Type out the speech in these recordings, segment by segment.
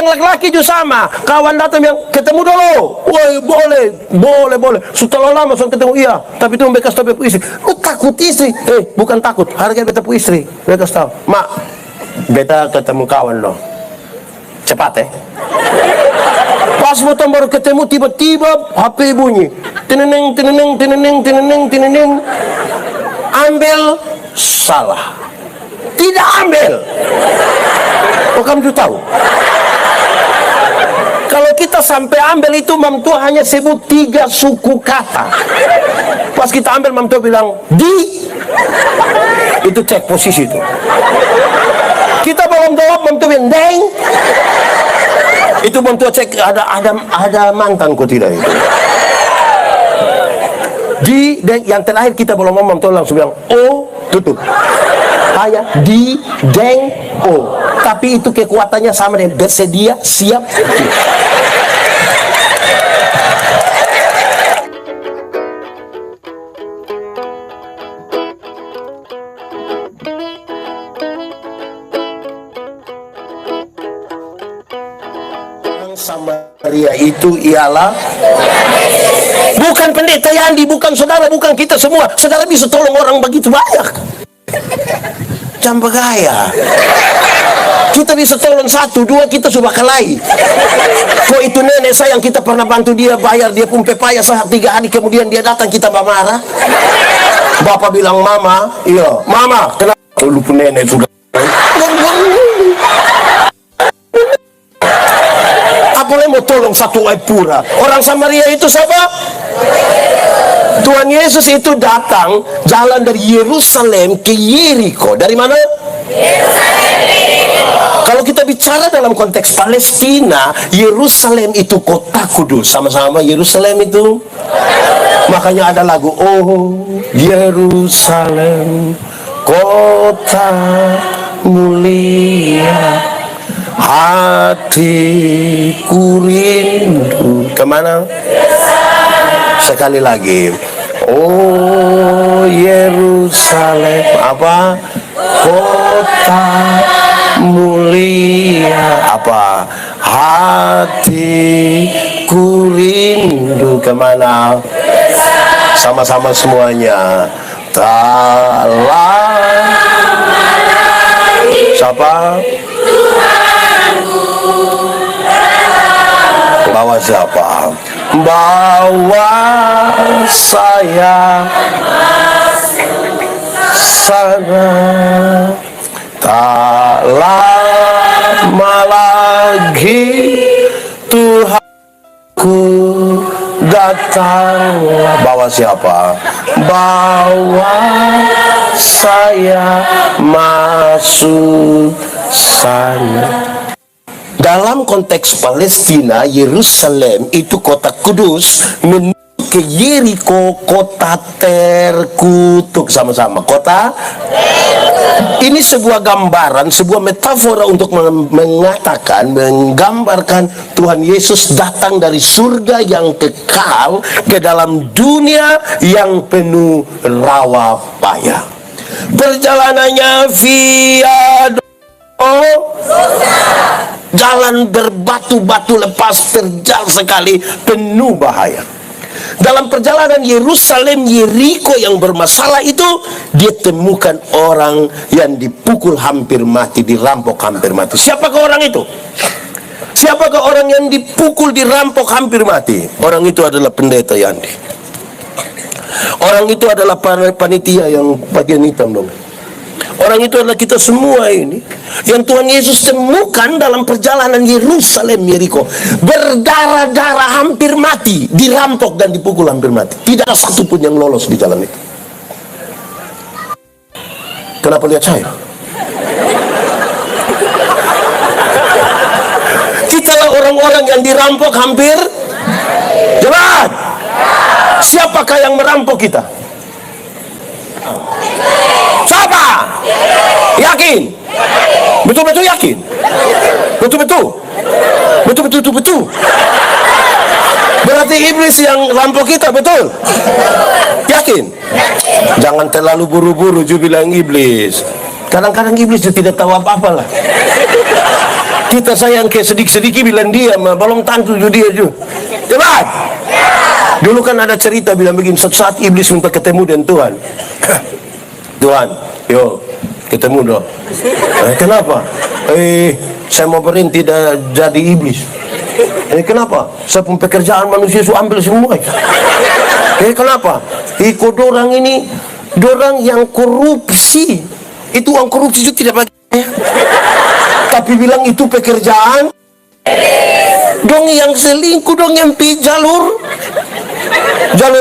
yang laki-laki juga sama. Kawan datang yang ketemu dulu. Woi, boleh. Setelah lama saya ketemu, iya. Tapi itu bekas tapi istri. Lu takut istri? Bukan takut. Harga beta istri. Bekas tahu. Mak, beta ketemu kawan lo. Cepat Pas botol baru ketemu, tiba-tiba HP bunyi. Teneneng. Ambil, salah. Tidak ambil. Oh, kamu tuh tahu? Kalau kita sampai ambil itu, Mam Tua hanya sebut 3 suku kata. Pas kita ambil, Mam Tua bilang, itu cek posisi itu. Kita belum jawab, Mam Tua bilang, deng. Itu Mam Tua cek, ada mantan kok tidak itu. Yang terakhir kita belum ngomong, Mam Tua langsung bilang, tutup. Hanya deng, tapi itu kekuatannya sama dengan bersedia, siap. Samaria itu ialah bukan pendeta Yandi, bukan saudara, bukan kita semua. Saudara bisa tolong orang begitu banyak. Jangan bergaya. Kita bisa tolong 1, 2, kita sudah kelai. Kok itu nenek saya yang kita pernah bantu dia bayar dia pun pepaya 3 hari kemudian dia datang kita marah. Bapak bilang, mama, kenapa? Lu pun nenek sudah. Boleh mau tolong 1 pura. Orang Samaria itu siapa? Tuhan Yesus itu datang jalan dari Yerusalem ke Yeriko. Dari mana? Kalau kita bicara dalam konteks Palestina, Yerusalem itu kota kudus. Sama-sama Yerusalem itu. Makanya ada lagu, oh Yerusalem, kota mulia, hatiku rindu. Kemana? Sekali lagi. Oh Yerusalem, apa? Kota mulia, apa? Hatiku rindu. Kemana? Sama-sama semuanya. Siapa? Bawa siapa? Bawa saya sana. Tak lama lagi Tuhanku datang. Bawa siapa? Bawa saya masuk sana. Dalam konteks Palestina, Yerusalem itu kota kudus, menuju ke Yeriko kota terkutuk. Sama-sama kota. Ini sebuah gambaran, sebuah metafora untuk mengatakan, menggambarkan Tuhan Yesus datang dari surga yang kekal ke dalam dunia yang penuh rawa payah. Perjalanannya via jalan berbatu-batu lepas, terjal sekali, penuh bahaya. Dalam perjalanan Yerusalem Yeriko yang bermasalah itu, dia temukan orang yang dipukul hampir mati, dirampok hampir mati. Siapakah orang itu? Siapakah orang yang dipukul, dirampok hampir mati? Orang itu adalah pendeta Yandi. Orang itu adalah panitia yang bagian hitam dong. Orang itu adalah kita semua ini yang Tuhan Yesus temukan dalam perjalanan Yerusalem Yeriko, berdarah-darah hampir mati, dirampok dan dipukul hampir mati. Tidak ada satupun yang lolos di jalan itu. Kenapa lihat saya? Kitalah orang-orang yang dirampok hampir. Jelas. Siapakah yang merampok kita? Siapa? Yakin? Betul-betul yakin? Betul-betul? Betul-betul? Berarti iblis yang rampok kita, betul? Yakin? Jangan terlalu buru-buru juga bilang iblis. Kadang-kadang iblis juga tidak tahu apa-apa lah. Kita sayang ke sedikit-sedikit bilang dia, belum tentu dia juga. Cepat. Dulu kan ada cerita bilang begini, suatu saat iblis minta ketemu dengan Tuhan. Tuhan, yo ketemu dong. Kenapa? Saya mau berhenti jadi iblis. Kenapa? Saya pun pekerjaan manusia saya ambil semua. Kenapa? Ikut dorang ini, dorang yang korupsi. Itu uang korupsi itu tidak bagi. Tapi bilang itu pekerjaan. Dong yang selingkuh, dong yang pi jalur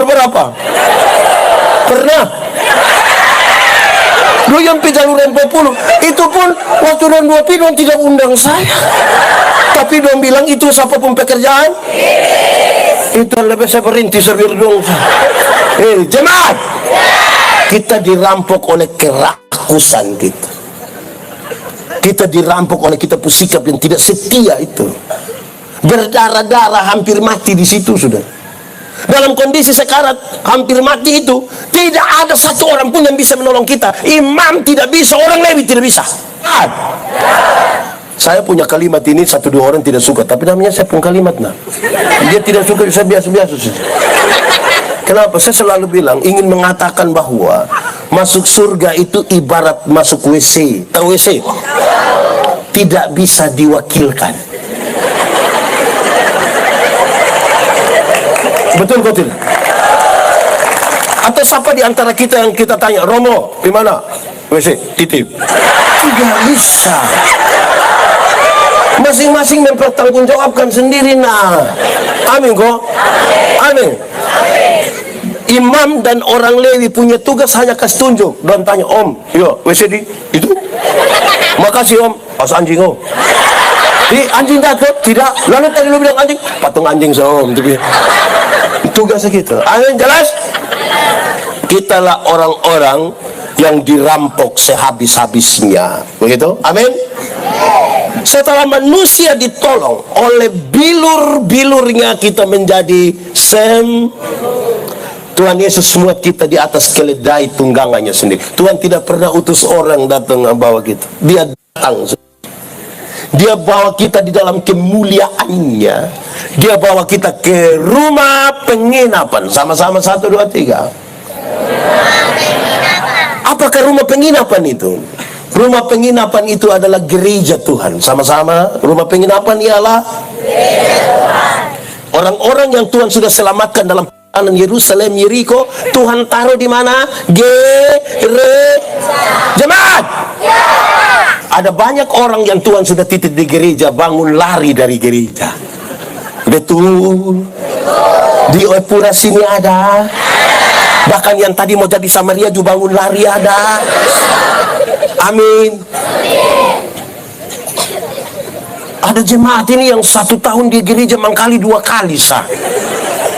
berapa? Pernah? Dong yang pi jalur 40. Itu pun waktu dong 2 pi dong tidak undang saya. Tapi dong bilang itu siapapun pekerjaan. Itu lebih saya berhenti sebelum dong. Jemaat, kita dirampok oleh kerakusan kita. Kita dirampok oleh kita sikap yang tidak setia itu. Berdarah-darah hampir mati di situ sudah. Dalam kondisi sekarat hampir mati itu, tidak ada satu orang pun yang bisa menolong kita. Imam tidak bisa, orang Lewi tidak bisa. Saya punya kalimat ini, 1-2 orang tidak suka, tapi namanya saya pun kalimat nah. Dia tidak suka, saya biasa-biasa saja. Kenapa? Saya selalu bilang, ingin mengatakan bahwa masuk surga itu ibarat masuk WC. Tahu WC? Tidak bisa diwakilkan. Betul betul. Atau siapa di antara kita yang kita tanya, Romo, di mana? WC, titip. Tidak bisa. Masing-masing mempertanggungjawabkan sendiri nah. Amin kok. Amin. Imam dan orang Lewi punya tugas hanya kasih tunjuk dan tanya, Om, yo WC di itu. Makasih Om. Pas anjing Om. Di anjing takut tidak. Lalu tadi lu bilang anjing, patung anjing Om. Tugasnya gitu. Amin, jelas? Kitalah orang-orang yang dirampok sehabis-habisnya. Begitu? Amin. Setelah manusia ditolong oleh bilur-bilurnya, kita menjadi Tuhan Yesus muat kita di atas keledai tunggangannya sendiri. Tuhan tidak pernah utus orang datang membawa kita. Dia datang. Dia bawa kita di dalam kemuliaannya. Dia bawa kita ke rumah penginapan. Sama-sama 1, 2, 3. Apakah rumah penginapan itu? Rumah penginapan itu adalah gereja Tuhan. Sama-sama, rumah penginapan ialah orang-orang yang Tuhan sudah selamatkan dalam perjalanan Yerusalem, Yeriko. Tuhan taruh di mana? Jemaat. Ada banyak orang yang Tuhan sudah titip di gereja, bangun lari dari gereja. Betul. Di Epura sini ada. Bahkan yang tadi mau jadi Samaria juga bangun lari ada. Amin. Ada jemaat ini yang 1 tahun di gereja mangkali 2 kali sah.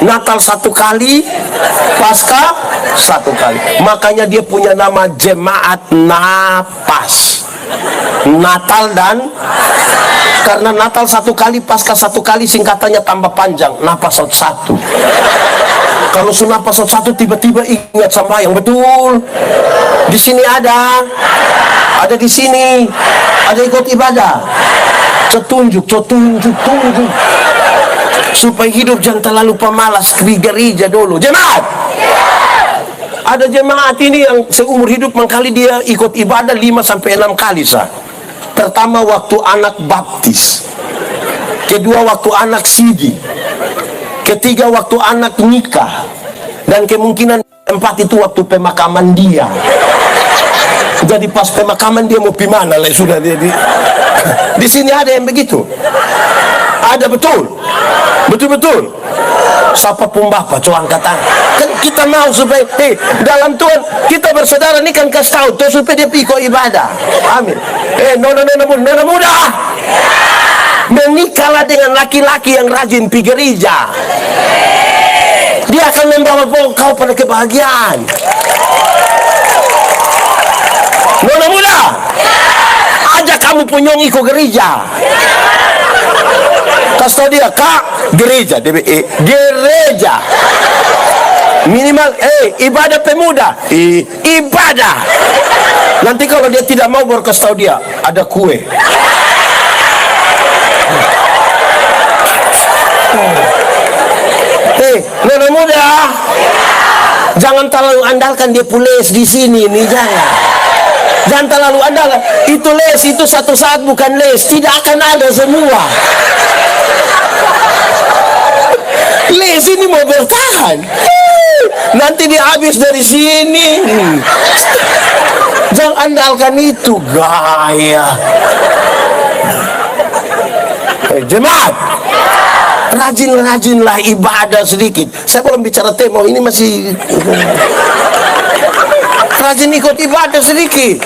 Natal 1 kali, Paskah 1 kali. Makanya dia punya nama jemaat napas. Natal dan karena Natal 1 kali, Paskah 1 kali, singkatannya tambah panjang, napas 1. Kalau sudah napas 1 tiba-tiba ingat sembahyang. Betul. Di sini ada di sini, ada ikut ibadah. Tunjuk. Supaya hidup jangan terlalu pemalas di gereja dulu. Jemaat. Ada jemaat ini yang seumur hidup mangkali dia ikut ibadah 5-6 kali sah. Pertama waktu anak baptis. Kedua waktu anak sidi. Ketiga waktu anak nikah. Dan kemungkinan 4 itu waktu pemakaman dia. Jadi pas pemakaman dia mau gimana lah sudah dia di sini ada yang begitu. Ada betul. Siapa pun bapak coba angkat tangan. Kan kita mau supaya dalam Tuhan kita bersaudara ini kan kasih tahu tuh supaya dia pikir ibadah. Amin. Nona muda. Menikahlah dengan laki-laki yang rajin pergi gereja. Dia akan membawa kau pada kebahagiaan. Nona muda, ajak kamu punyongi ke gereja. Kasih tau dia, Kak, gereja, gereja. Minimal, ibadah pemuda, ibadah. Nanti kalau dia tidak mau baru kasih tau dia, ada kue. Nenek muda, jangan terlalu andalkan dia pules di sini nih, jangan terlalu andalkan. Itu les, itu satu saat bukan les, tidak akan ada semua. Les ini mau bertahan, nanti dia habis dari sini. Jangan andalkan itu gaya. Jemaat, rajin-rajinlah ibadah sedikit. Saya belum bicara tema ini, masih rajin ikut ibadah sedikit.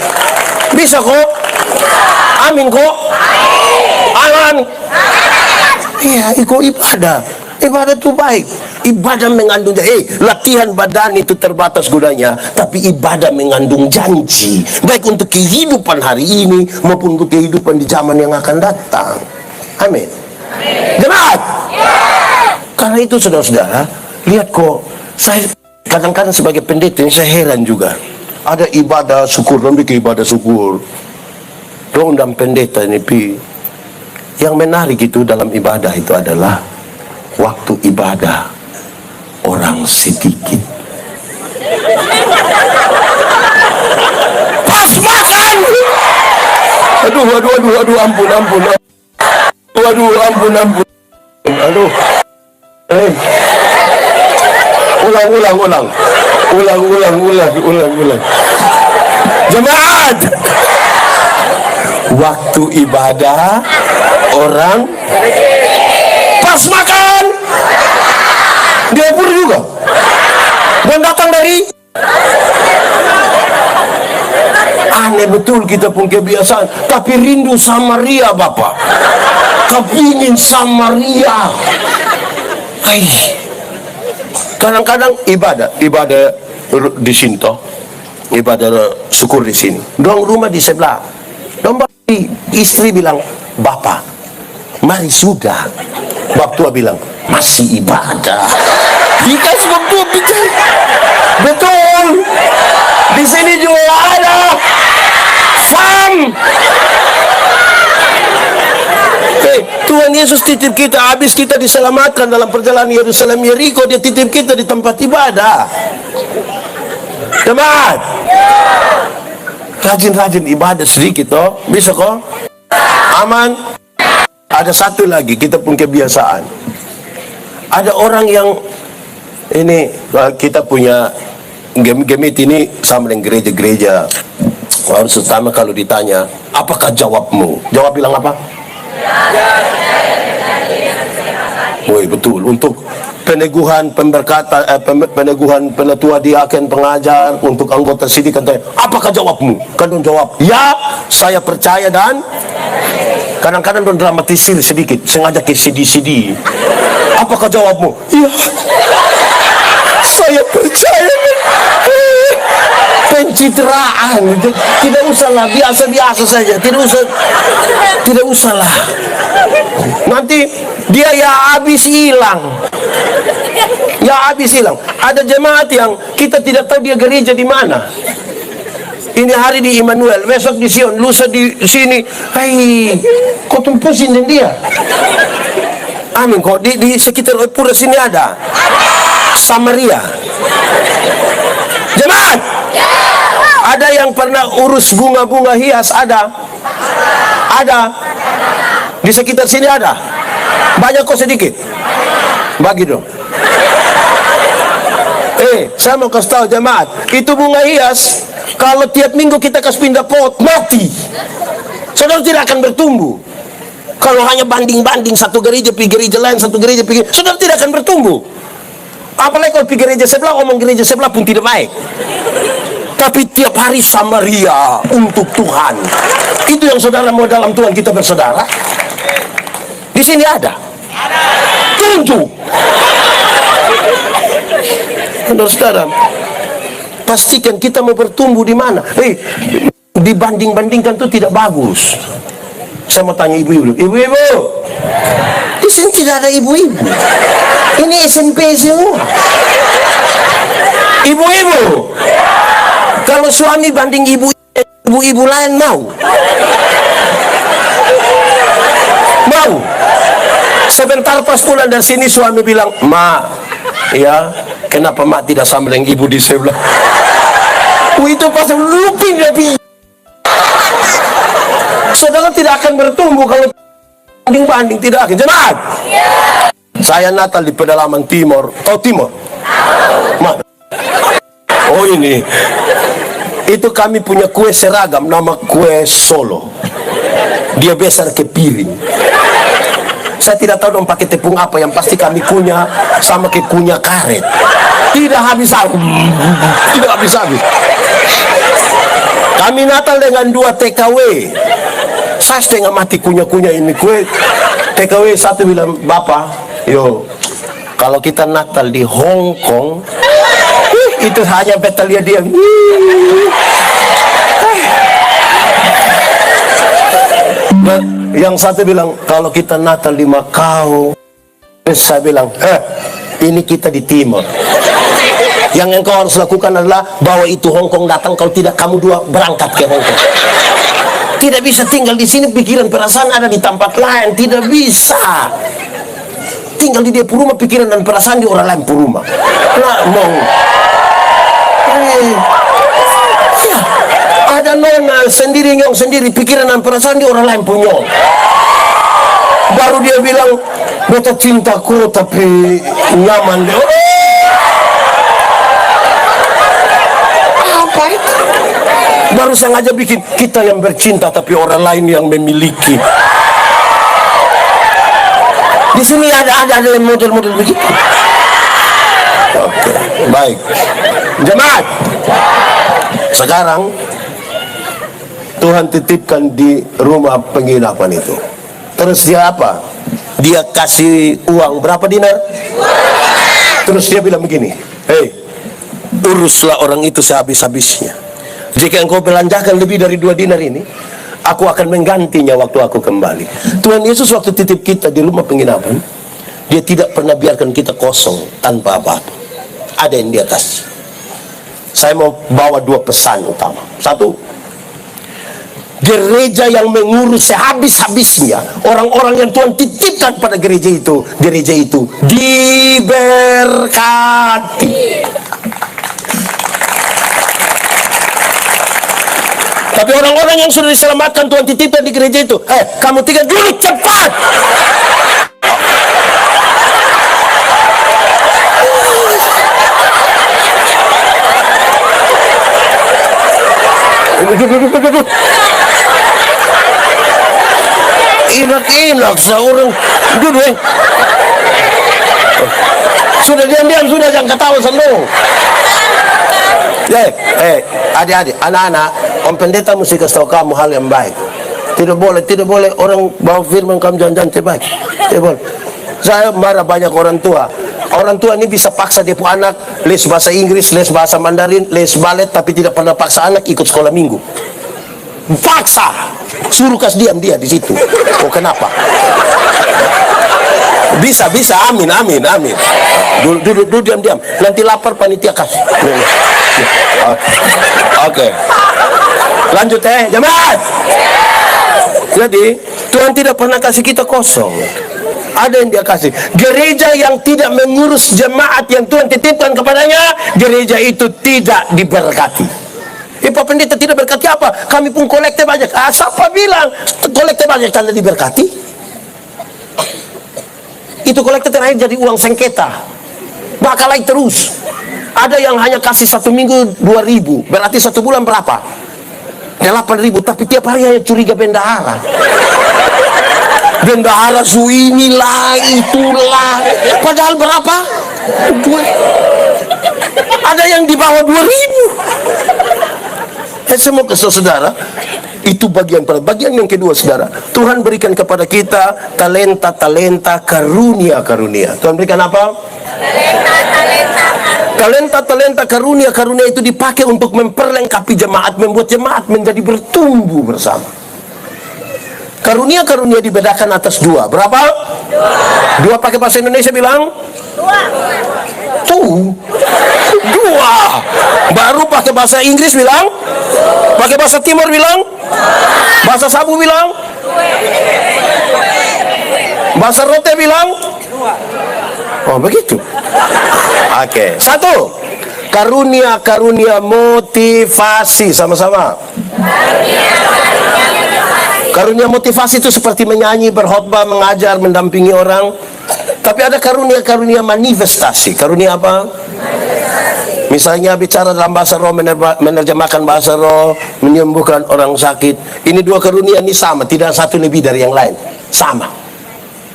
Bisa kok? Amin kok? Aman. Iya, ikut ibadah. Ibadah itu baik. Ibadah mengandung latihan badan itu terbatas gunanya, tapi ibadah mengandung janji, baik untuk kehidupan hari ini maupun untuk kehidupan di zaman yang akan datang. Amin. Jemaat. Karena itu saudara-saudara, lihat kok, saya kadang-kadang sebagai pendeta ini saya heran juga. Ada ibadah syukur, lebih ke ibadah syukur. Undang pendeta ini, yang menarik itu dalam ibadah itu adalah waktu ibadah orang sedikit. Pas makan. Aduh, ampun. Ampun. Aduh. Ulang. Jemaat. Waktu ibadah orang pas makan. Dia pun juga. Dan datang dari aneh betul kita pun kebiasaan, tapi rindu Samaria Bapak. Kepingin Samaria. Kadang-kadang ibadah di sini toh, ibadah syukur di sini. Dong rumah di sebelah. Dong istri bilang, Bapak, mari sudah. Bab tua bilang, masih ibadah. Jika sebab tua bicara, betul. Di sini juga ada fam. Tuhan Yesus titip kita, habis kita diselamatkan dalam perjalanan Yerusalem Yeriko, dia titip kita di tempat ibadah. Teman, rajin-rajin ibadah sedikit toh, bisa kok? Aman. Ada satu lagi, kita pun kebiasaan. Ada orang yang ini, kita punya gemit ini sama dengan gereja-gereja. Harus utama kalau ditanya, apakah jawabmu? Jawab bilang apa? Woi, betul. Untuk peneguhan pemberkatan, peneguhan penetua diaken pengajar, untuk anggota sidik kan tanya, apakah jawabmu? Kan dong jawab, ya, saya percaya dan kadang-kadang dong dramatisir sedikit, sengaja ke CD. Apakah jawabmu? Ya, saya percaya. Pencitraan, tidak usahlah, biasa-biasa saja, tidak usahlah. Nanti dia ya habis hilang. Ada jemaat yang kita tidak tahu dia gereja di mana. Ini hari di Immanuel, besok di Sion, lusa di sini. Kok tumpusin dia? Amin kok di sekitar pura sini ada Samaria. Jemaat, ada yang pernah urus bunga-bunga hias? Ada di sekitar sini ada. Banyak kok sedikit. Bagi dong. Saya mau kasih tahu jemaat, itu bunga hias kalau tiap minggu kita kasih pindah pot, mati. Saudara tidak akan bertumbuh. Kalau hanya banding-banding satu gereja pergi gereja lain, satu gereja pergi, saudara tidak akan bertumbuh. Apalagi kalau pergi gereja sebelah, ngomong gereja sebelah pun tidak baik. Tapi tiap hari Samaria untuk Tuhan. Itu yang saudara mau dalam Tuhan kita bersaudara. Di sini ada. Tunjuk. Saudara, pastikan kita mau bertumbuh di mana. Dibanding-bandingkan itu tidak bagus. Saya mau tanya ibu-ibu. Ibu-ibu, di sini tidak ada ibu-ibu. Ini SMP semua. Ibu-ibu, kalau suami banding ibu-ibu lain mau? Sebentar pas pulang dari sini suami bilang, "Ma, ya, kenapa Ma tidak sama dengan ibu di sebelah?" Itu pas lupin tapi saudara tidak akan bertumbuh kalau banding-banding, tidak akan. Jemaat, saya Natal di pedalaman timur. Oh, timur. Oh, ini. Itu kami punya kue seragam, nama kue Solo. Dia besar ke piring. Saya tidak tahu dong pakai tepung apa, yang pasti kami kunyah sama ke kunyah karet. Tidak habis-habis. Tidak habis-habis. Kami Natal dengan 2 TKW. Saya setengah mati kunyah-kunyah ini kue. TKW satu bilang, "Bapak, yo, kalau kita Natal di Hong Kong, itu hanya betalia dia." Yang satu bilang, "Kalau kita Natal di Macau." Saya bilang, ini kita di timur. Yang engkau harus lakukan adalah bawa itu Hong Kong datang, kalau tidak kamu 2 berangkat ke Hong Kong. Tidak bisa tinggal di sini, pikiran perasaan ada di tempat lain, tidak bisa. Tinggal di dia rumah, pikiran dan perasaan di orang lain rumah. Nah, mau. Ya, ada nona sendiri, nyong sendiri, pikiran dan perasaan di orang lain punya. Baru dia bilang, "Beta cintaku tapi nyaman deh." Apa itu? Baru sengaja bikin kita yang bercinta tapi orang lain yang memiliki. Di sini ada model-model begitu. Oke, baik. Jemaat, sekarang Tuhan titipkan di rumah penginapan itu. Terus dia apa? Dia kasih uang berapa dinar? Terus dia bilang begini, "Hei, uruslah orang itu sehabis-habisnya. Jika engkau belanjakan lebih dari 2 dinar ini, aku akan menggantinya waktu aku kembali." Tuhan Yesus waktu titip kita di rumah penginapan, dia tidak pernah biarkan kita kosong tanpa apa-apa. Ada yang di atas. Saya mau bawa 2 pesan utama. Satu, gereja yang mengurus sehabis-habisnya orang-orang yang Tuhan titipkan pada gereja itu diberkati. Tapi orang-orang yang sudah diselamatkan Tuhan titipkan di gereja itu, kamu tinggal dulu cepat. Enak-enak seorang duduk. Sudah diam-diam, sudah jangan ketawa senang. Adik-adik, anak-anak, Om Pendeta mesti kasih tahu kamu hal yang baik. Tidak boleh orang bawa firman kamu jangan-jangan terbaik. Tidak boleh. Saya marah banyak orang tua. Orang tua ini bisa paksa dia punya anak les bahasa Inggris, les bahasa Mandarin, les balet, tapi tidak pernah paksa anak ikut sekolah minggu. Paksa, suruh kasih diam dia di situ. Oh, kenapa? Bisa, amin. Duduk diam. Nanti lapar panitia kasih. Oke. Lanjut jemaat. Jadi Tuhan tidak pernah kasih kita kosong. Ada yang dia kasih. Gereja yang tidak mengurus jemaat yang Tuhan titipkan kepadanya, gereja itu tidak diberkati. Pak Pendeta tidak berkati apa? Kami pun kolekte banyak. Siapa bilang kolekte banyak tanda diberkati? Itu kolekte terakhir jadi uang sengketa. Bakal lagi terus. Ada yang hanya kasih 1 minggu 2.000, berarti 1 bulan berapa? 8.000, tapi tiap hari hanya curiga bendahara. Bendahara inilah itulah. Padahal berapa? 2. Ada yang di bawah 2.000. Saya mau kasih saudara, itu bagian yang kedua, saudara. Tuhan berikan kepada kita talenta, karunia. Tuhan berikan apa? Talenta, karunia itu dipakai untuk memperlengkapi jemaat, membuat jemaat menjadi bertumbuh bersama. Karunia dibedakan atas 2. Berapa? 2 pakai bahasa Indonesia bilang? 2. Baru pakai bahasa Inggris bilang? Pakai bahasa Timur bilang? Bahasa Sabu bilang? Bahasa rote bilang? Oh begitu. Oke. Satu, karunia motivasi, sama-sama. Karunia motivasi itu seperti menyanyi, berkhotbah, mengajar, mendampingi orang. Tapi ada karunia manifestasi. Karunia apa? Misalnya bicara dalam bahasa roh, menerjemahkan bahasa roh, menyembuhkan orang sakit. Ini dua karunia ini sama, tidak satu lebih dari yang lain. Sama.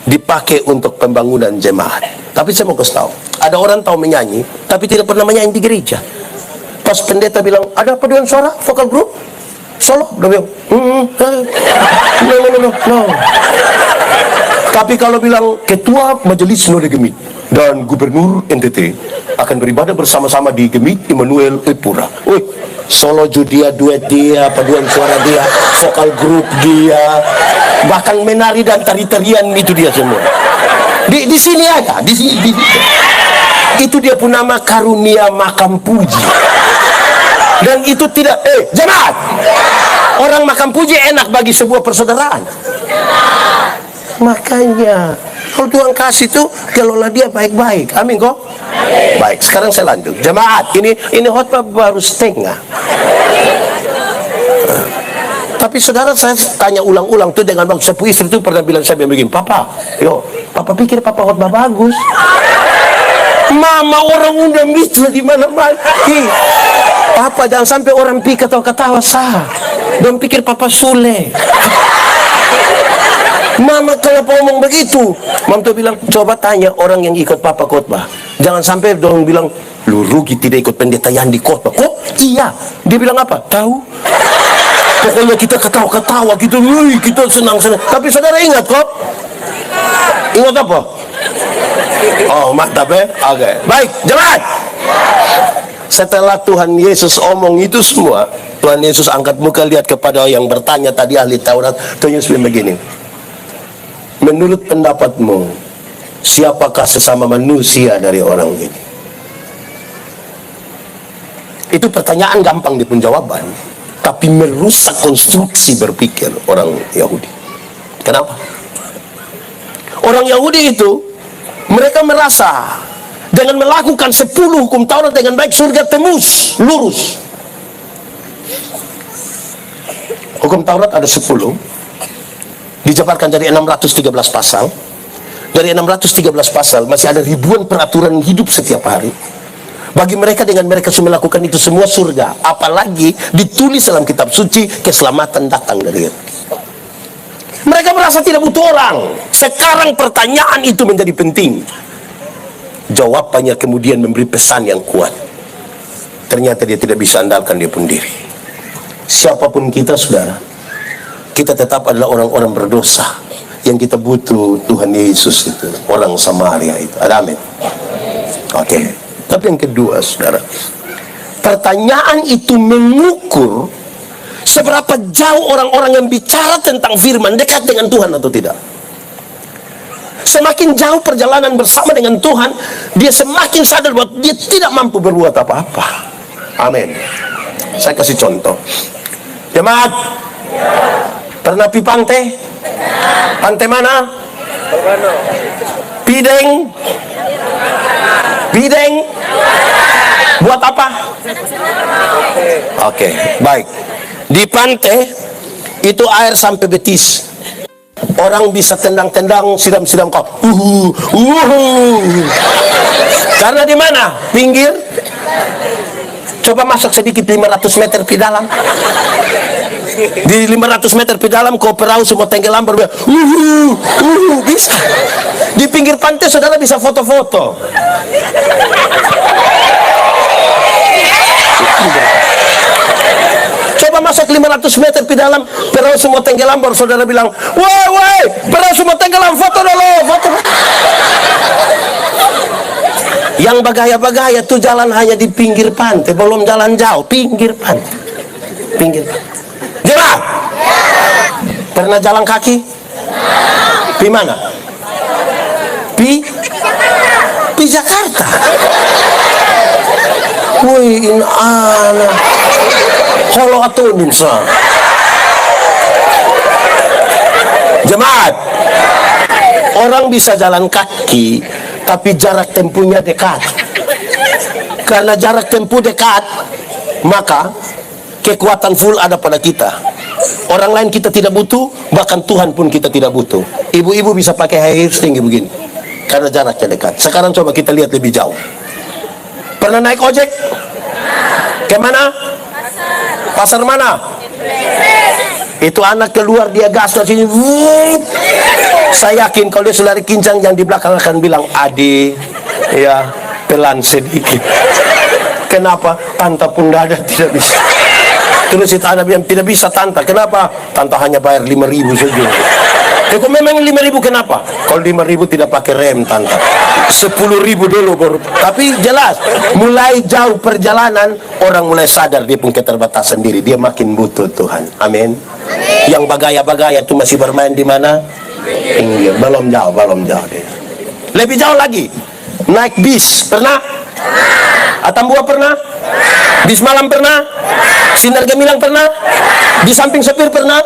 Dipakai untuk pembangunan jemaat. Tapi saya mau kasih tahu, ada orang tahu menyanyi, tapi tidak pernah menyanyi di gereja. Pas pendeta bilang, ada paduan suara, vokal group, solo, dia bilang, no. Tapi kalau bilang ketua majelis Node Gemit dan gubernur NTT akan beribadah bersama-sama di Gemit Immanuel Epura. Solo dia, duet dia, paduan suara dia, vokal grup dia, bahkan menari dan tari-tarian itu dia semua. Di sini aja, di sini. Itu dia pun nama karunia makam puji. Dan itu tidak, jemaat. Orang makam puji enak bagi sebuah persaudaraan. Makanya kalau Tuhan kasih tuh kelola dia baik-baik. Amin kok. Baik, sekarang saya lanjut. Jemaat, ini khotbah baru setengah. Tapi saudara, saya tanya ulang-ulang tuh dengan bang sepupu istri tuh pernah bilang saya begini, Papa pikir Papa khotbah bagus. Mama orang undang mitra di mana-mana. Papa jangan sampai orang pikir ketawa sah. Don't pikir Papa Sule. Mama kenapa ngomong begitu? Mama tuh bilang, coba tanya orang yang ikut Papa khotbah. Jangan sampai dong bilang, lu rugi tidak ikut pendeta yang di khotbah. Kok? Iya. Dia bilang apa? Tahu? Pokoknya kita ketawa-ketawa gitu, kita senang-senang. Tapi saudara ingat kok? Ingat apa? Oh, mantap ya? Oke. Baik, jemaat. Setelah Tuhan Yesus omong itu semua, Tuhan Yesus angkat muka lihat kepada yang bertanya tadi ahli Taurat. Tuhan Yesus bilang begini, menurut pendapatmu, siapakah sesama manusia dari orang ini? Itu pertanyaan gampang di penjawaban, tapi merusak konstruksi berpikir orang Yahudi. Kenapa? Orang Yahudi itu, mereka merasa dengan melakukan 10 hukum Taurat dengan baik, surga tembus, lurus. Hukum Taurat ada 10, dijabarkan dari 613 pasal. Dari 613 pasal masih ada ribuan peraturan hidup setiap hari. Bagi mereka, dengan mereka melakukan itu semua surga. Apalagi ditulis dalam kitab suci, keselamatan datang dari itu. Mereka merasa tidak butuh orang. Sekarang pertanyaan itu menjadi penting. Jawabannya kemudian memberi pesan yang kuat. Ternyata dia tidak bisa andalkan dia pun diri. Siapapun kita, saudara, kita tetap adalah orang-orang berdosa. Yang kita butuh Tuhan Yesus itu, orang Samaria itu. Amin. Oke. Tapi yang kedua, saudara, pertanyaan itu mengukur seberapa jauh orang-orang yang bicara tentang firman dekat dengan Tuhan atau tidak. Semakin jauh perjalanan bersama dengan Tuhan, dia semakin sadar bahwa dia tidak mampu berbuat apa-apa. Amin. Saya kasih contoh. Jemaat, pernah pi pantai? Pantai mana? Pideng. Buat apa? Oke, baik. Di pantai itu air sampai betis. Orang bisa tendang-tendang, siram-siram kau. Karena di mana? Pinggir. Coba masuk sedikit 500 meter di dalam. Di 500 meter di dalam kau perahu semua tenggelam berbeda. Bisa. Di pinggir pantai saudara bisa foto-foto. Coba masuk 500 meter di dalam, perahu semua tenggelam, baru saudara bilang, woi, perahu semua tenggelam, foto dulu, foto. Yang bagaya-bagaya tuh jalan hanya di pinggir pantai, belum jalan jauh, pinggir pantai. Jelas? Pernah jalan kaki? Di mana? Di Jakarta. Wih, ini anak. Holo atunin sa. Jemaat, Orang bisa jalan kaki, tapi jarak tempuhnya dekat. Karena jarak tempuh dekat, maka kekuatan full ada pada kita. Orang lain kita tidak butuh, bahkan Tuhan pun kita tidak butuh. Ibu-ibu bisa pakai high heels tinggi begini, karena jaraknya dekat. Sekarang coba kita lihat lebih jauh. Pernah naik ojek? Kemana? Pasar mana? Itu anak keluar, dia gas dari sini. Saya yakin kalau dia selari kincang, yang di belakang akan bilang, "Adi, ya pelan sedikit." Kenapa? Tante pun tidak ada, tidak bisa. Terus itu anak bilang, "Tidak bisa tante." Kenapa? Tante hanya bayar 5.000 saja. Kok memang 5.000 kenapa? Kalau 5.000 tidak pakai rem tante. 10.000 dulu baru. Tapi jelas, mulai jauh perjalanan, orang mulai sadar dia pun keterbatasan diri. Dia makin butuh Tuhan. Amin. Yang bagaya-bagaya itu masih bermain di mana? Belum jauh dia. Lebih jauh lagi, naik bis pernah? Atambua pernah? Bis malam pernah? Sinar Gemilang pernah? Di samping supir pernah?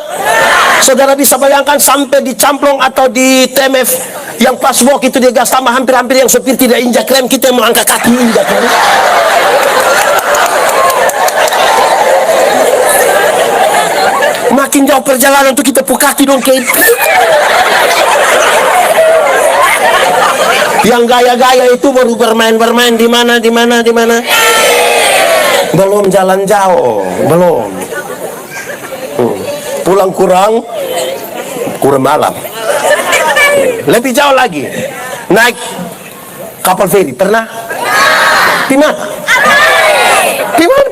Saudara bisa bayangkan sampai di Camplong atau di TMF yang pas walk itu dia gas tambah hampir-hampir yang supir tidak injak rem, kita mau angkat kaki injak rem. Makin jauh perjalanan tuh kita kaki dong kayak itu. Yang gaya-gaya itu baru bermain-bermain di mana. Belum jalan jauh, belum. Pulang kurang malam. Lebih jauh lagi, naik kapal feri pernah? Di mana?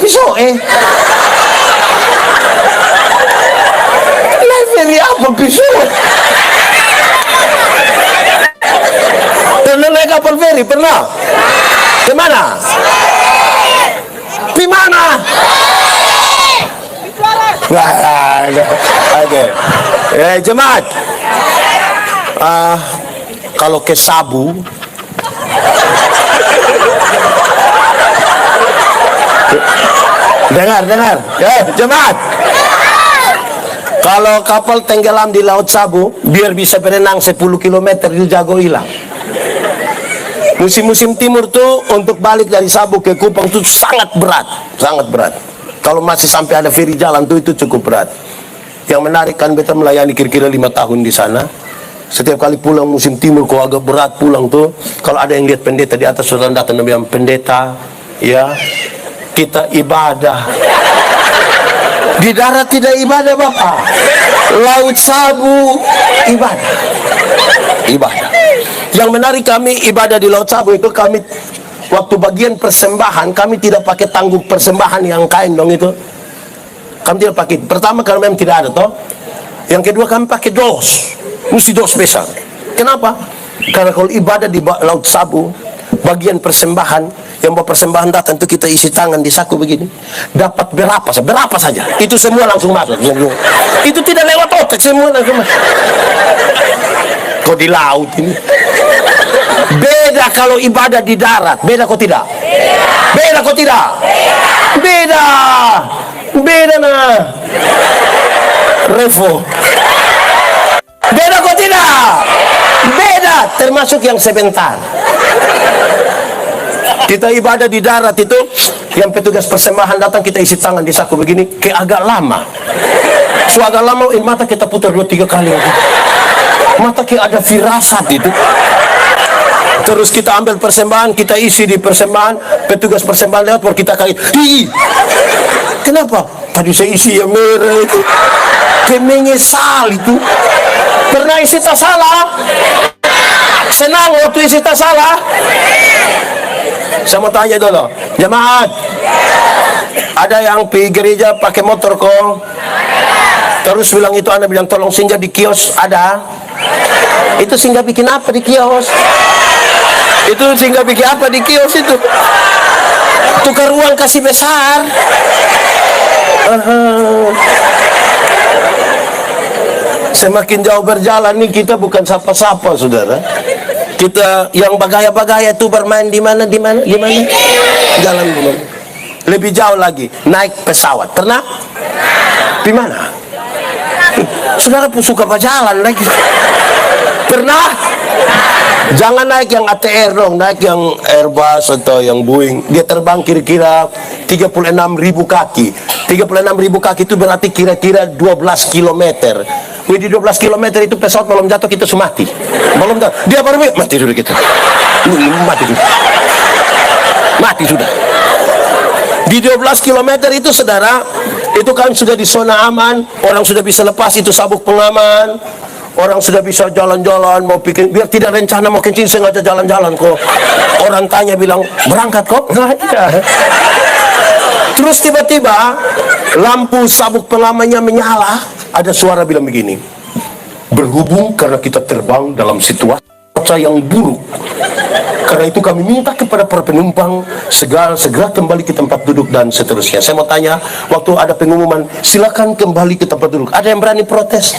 Pisau naik feri apa pisau? Pernah naik kapal feri? Pernah? Di mana? Di mana? Oke. Jemaat. Kalau ke Sabu, dengar. Jemaat. Kalau kapal tenggelam di Laut Sabu, biar bisa berenang 10 km di Jago hilang. Musim-musim timur tuh untuk balik dari Sabu ke Kupang itu sangat berat. Kalau masih sampai ada feri jalan tuh itu cukup berat. Yang menarik kan kita melayani kira-kira 5 tahun di sana. Setiap kali pulang musim timur kok agak berat pulang tuh. Kalau ada yang lihat pendeta di atas, saudara datang dan bilang, "Pendeta, ya kita ibadah." Di darat tidak ibadah Bapak. Laut Sabu ibadah. Yang menarik kami ibadah di Laut Sabu itu, kami waktu bagian persembahan kami tidak pakai tangguh persembahan yang kain dong itu. Kami tidak pakai. Pertama karena memang tidak ada toh. Yang kedua kami pakai dos. Mesti dos spesial. Kenapa? Karena kalau ibadah di Laut Sabu, bagian persembahan, yang bawa persembahan datang itu kita isi tangan di saku begini, dapat berapa saja. Itu semua langsung masuk. Itu tidak lewat otak, semua langsung masuk. Kok di laut ini? Beda kalau ibadah di darat. Beda kok tidak? Beda nah. Revo. Beda kok tidak? Beda, termasuk yang sebentar. Kita ibadah di darat itu, yang petugas persembahan datang kita isi tangan di saku begini, kayak agak lama. Agak lama, mata kita putar 2-3 kali. Mata kayak ada firasat itu. Terus kita ambil persembahan, kita isi di persembahan, petugas persembahan lewat, baru kita kaget. Kenapa? Tadi saya isi yang merah itu. Kayak menyesal itu. Pernah isi tak salah? Senang waktu isi tak salah? Saya mau tanya dulu, jemaat, ada yang pergi gereja pakai motor kok? Terus bilang itu, Anda bilang tolong singgah di kios, ada? Itu singgah bikin apa di kios? Itu tukar uang kasih besar. Semakin jauh berjalan nih kita bukan sapa-sapa, saudara. Kita yang bagaya-bagaya itu bermain di mana? Jalan dulu. Lebih jauh lagi, naik pesawat. Pernah? Di mana? Saudara pun suka berjalan lagi. Pernah? Jangan naik yang ATR dong, naik yang Airbus atau yang Boeing. Dia terbang kira-kira 36.000 kaki. 36.000 kaki itu berarti kira-kira 12 kilometer. Di 12 kilometer itu pesawat belum jatuh kita sudah mati. Belum tahu. Dia baru mati sudah kita. Mati sudah. Mati sudah. Di 12 kilometer itu saudara, itu kan sudah di zona aman, orang sudah bisa lepas itu sabuk pengaman, orang sudah bisa jalan-jalan, mau bikin, biar tidak rencana mau kencing sengaja jalan-jalan kok. Orang tanya bilang, berangkat kok? Nggak ada. Terus tiba-tiba, lampu sabuk pengamannya menyala, ada suara bilang begini, berhubung karena kita terbang dalam situasi yang buruk, karena itu kami minta kepada para penumpang segera kembali ke tempat duduk dan seterusnya. Saya mau tanya, waktu ada pengumuman silakan kembali ke tempat duduk, ada yang berani protes?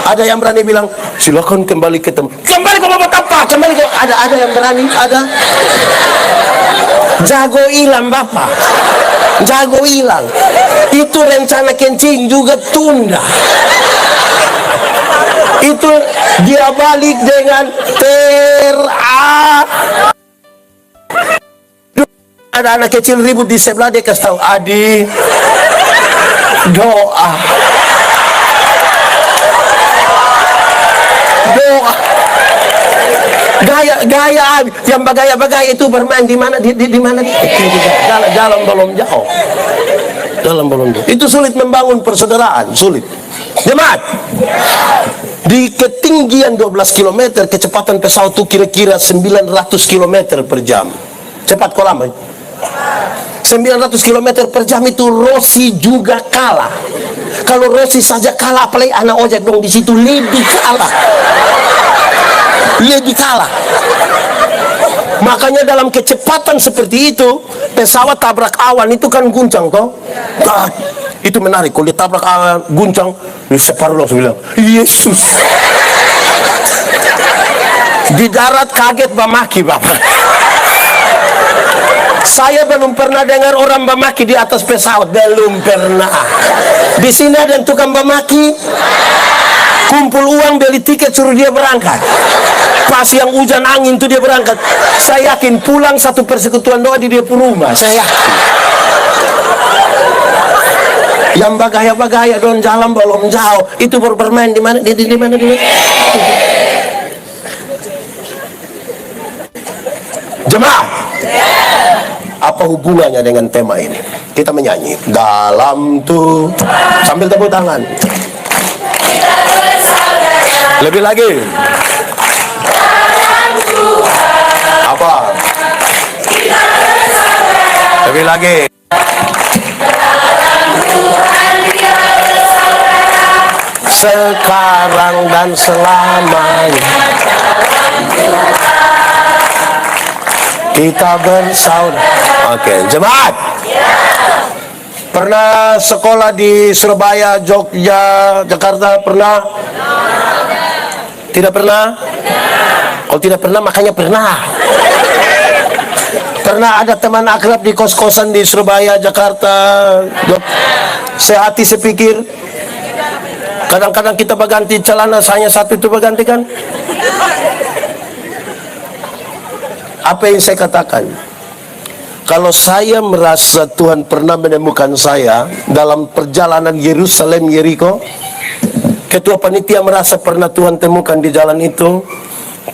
Ada yang berani bilang silakan kembali ke tempat, kembali ke tempat apa? Kembali ke, ada yang berani? Ada? Jago hilang bapak, jago hilang. Itu rencana kencing juga tunda. Itu dia balik dengan ada anak kecil ribut di sebelah, dia kasih tahu, Adi doa gaya yang bagaya itu bermain di mana di mana jalan belum jauh, jalan belum jauh. Itu sulit membangun persaudaraan, sulit. Jemaat, di ketinggian 12 km kecepatan pesawat itu kira-kira 900 km per jam. Cepat kok lama. 900 km per jam itu Rossi juga kalah. Kalau Rossi saja kalah, apalagi anak ojek dong di situ lebih kalah. Lebih kalah. Makanya dalam kecepatan seperti itu, pesawat tabrak awan itu kan guncang toh. Itu menarik, kalau ditabrak awan guncang, separuh langsung bilang, Yesus. Di darat kaget bamaki bapak. Saya belum pernah dengar orang bamaki di atas pesawat, belum pernah. Di sini ada yang tukang bamaki, kumpul uang beli tiket suruh dia berangkat. Pas yang hujan angin itu dia berangkat. Saya yakin pulang satu persekutuan doa di dia rumah, saya yakin. Yang bagaya-bagaya don jalan belum jauh, itu baru bermain di mana? Di mana? Jemaah, apa hubungannya dengan tema ini? Kita menyanyi dalam tuh sambil tepuk tangan. Lebih lagi. Apa? Lebih lagi. Sekarang dan selamanya kita bersaudara. Oke, jemaat. Pernah sekolah di Surabaya, Jogja, Jakarta? Pernah? Tidak pernah? Kalau tidak pernah, makanya pernah. Pernah ada teman akrab di kos-kosan di Surabaya, Jakarta? Sehati sepikir. Kadang-kadang kita berganti celana, hanya satu itu berganti kan? Apa yang saya katakan? Kalau saya merasa Tuhan pernah menemukan saya dalam perjalanan Yerusalem Yeriko, ketua panitia merasa pernah Tuhan temukan di jalan itu,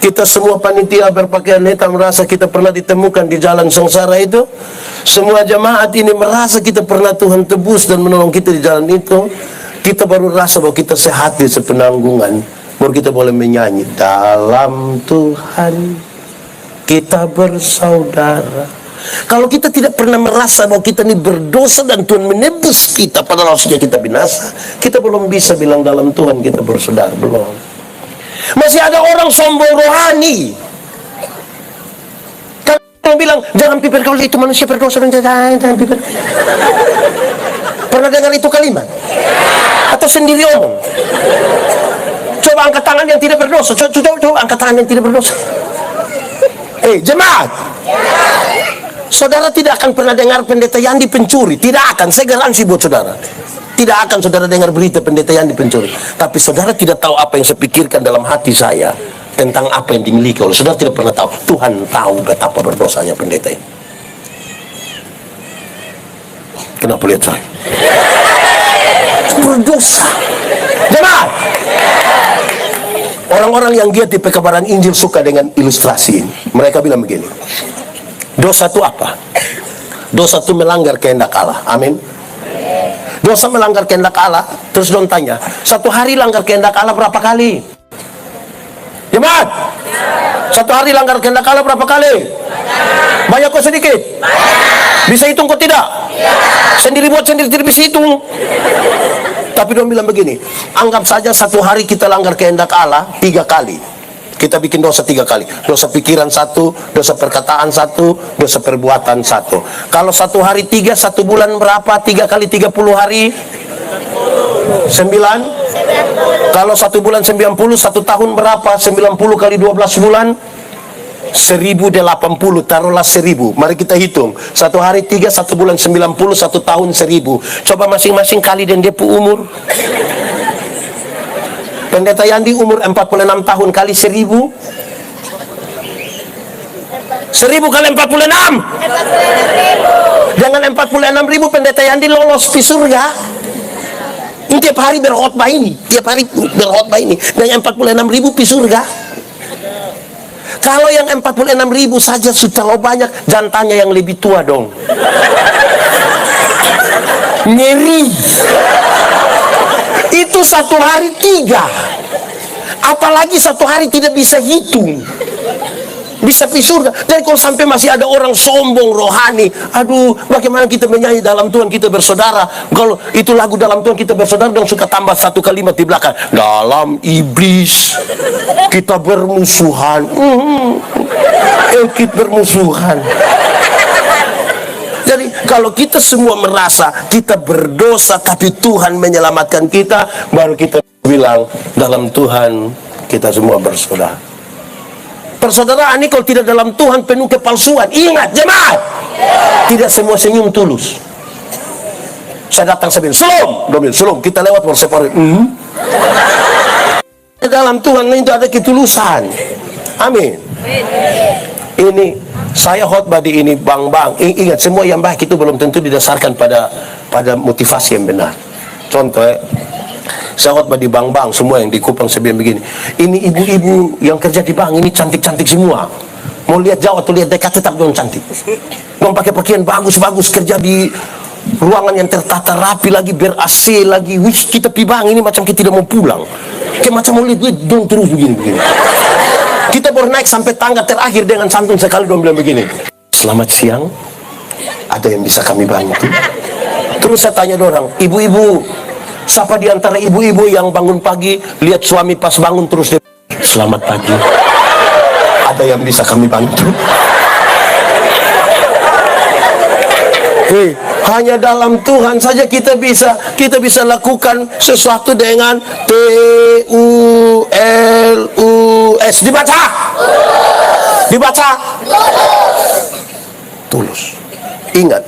kita semua panitia berpakaian hitam merasa kita pernah ditemukan di jalan sengsara itu, semua jemaat ini merasa kita pernah Tuhan tebus dan menolong kita di jalan itu. Kita baru rasa bahwa kita sehat di sepenanggungan, baru kita boleh menyanyi dalam Tuhan kita bersaudara. Kalau kita tidak pernah merasa bahwa kita ini berdosa dan Tuhan menebus kita padahal harusnya kita binasa, kita belum bisa bilang dalam Tuhan kita bersaudara, belum. Masih ada orang sombong rohani. Kalau bilang jangan piper, kalau itu manusia berdosa, jangan piper. Pernah dengar itu kalimat? Atau sendiri omong? Coba angkat tangan yang tidak berdosa. Coba angkat tangan yang tidak berdosa. Jemaat, saudara tidak akan pernah dengar pendeta Yandi pencuri. Tidak akan, saya garansi buat saudara. Tidak akan saudara dengar berita pendeta Yandi pencuri. Tapi saudara tidak tahu apa yang saya pikirkan dalam hati saya tentang apa yang dimiliki oleh saudara tidak pernah tahu. Tuhan tahu betapa berdosanya pendeta ini. Kenapa lihat saya? Berdosa. Jemaat. Orang-orang yang giat di pekabaran Injil suka dengan ilustrasi ini. Mereka bilang begini. Dosa itu apa? Dosa itu melanggar kehendak Allah. Amin. Dosa melanggar kehendak Allah. Terus dong tanya, satu hari langgar kehendak Allah berapa kali? Jemaat. Satu hari langgar kehendak Allah berapa kali? Banyak kok sedikit? Bisa hitung kok tidak? Sendiri buat sendiri tidak bisa hitung. Tapi dong bilang begini, anggap saja satu hari kita langgar kehendak Allah 3 kali. Kita bikin dosa 3 kali. Dosa pikiran 1, dosa perkataan 1, dosa perbuatan 1. Kalau satu hari 3, 1 bulan berapa? 3 kali 30 hari? 9. Kalau 1 bulan 90, 1 tahun berapa? 90 kali 12 bulan? 1080, taruhlah 1000. Mari kita hitung. Satu hari 3, 1 bulan 90, 1 tahun 1000. Coba masing-masing kali dan dia umur. Pendeta Yandi umur 46 tahun kali 1000. 1000 kali 46. Dengan 46.000 pendeta Yandi lolos di surga. Ini tiap hari berkhotbah ini. Tiap hari berkhotbah ini. Dengan 46.000 di surga. Kalau yang 46.000 saja sudah lo banyak, jangan tanya yang lebih tua dong. Ngeri. Itu satu hari 3. Apalagi satu hari tidak bisa hitung. Bisa pergi surga. Dan kalau sampai masih ada orang sombong rohani, aduh, bagaimana kita menyanyi dalam Tuhan kita bersaudara? Kalau itu lagu dalam Tuhan kita bersaudara, dong suka tambah satu kalimat di belakang. Dalam iblis kita bermusuhan. Kita bermusuhan. Jadi kalau kita semua merasa kita berdosa tapi Tuhan menyelamatkan kita, baru kita bilang dalam Tuhan kita semua bersaudara. Persaudaraan ini kalau tidak dalam Tuhan penuh kepalsuan. Ingat jemaat, tidak semua senyum tulus. Saya datang saya bilang, Shalom, kita lewat bersepara. Dalam Tuhan itu ada ketulusan. Amin. Ini saya khotbah di ini bang. Ingat, semua yang baik itu belum tentu didasarkan pada motivasi yang benar. Contoh, saya khotbah di bang, semua yang di Kupang sebian begini. Ini ibu-ibu yang kerja di bank ini cantik-cantik semua. Mau lihat jauh atau lihat dekat tetap dong cantik. Dong pakai pakaian bagus-bagus, kerja di ruangan yang tertata rapi lagi, ber-AC lagi. Wih, kita pi bang ini macam kita tidak mau pulang. Kayak macam mau lihat dong terus begini. Kita baru naik sampai tangga terakhir dengan santun sekali dong bilang begini. Selamat siang, ada yang bisa kami bantu? Terus saya tanya orang, ibu-ibu, siapa di antara ibu-ibu yang bangun pagi lihat suami pas bangun terus dia, selamat pagi, ada yang bisa kami bantu? Hanya dalam Tuhan saja kita bisa lakukan sesuatu dengan TULUS. Dibaca tulus. Ingat,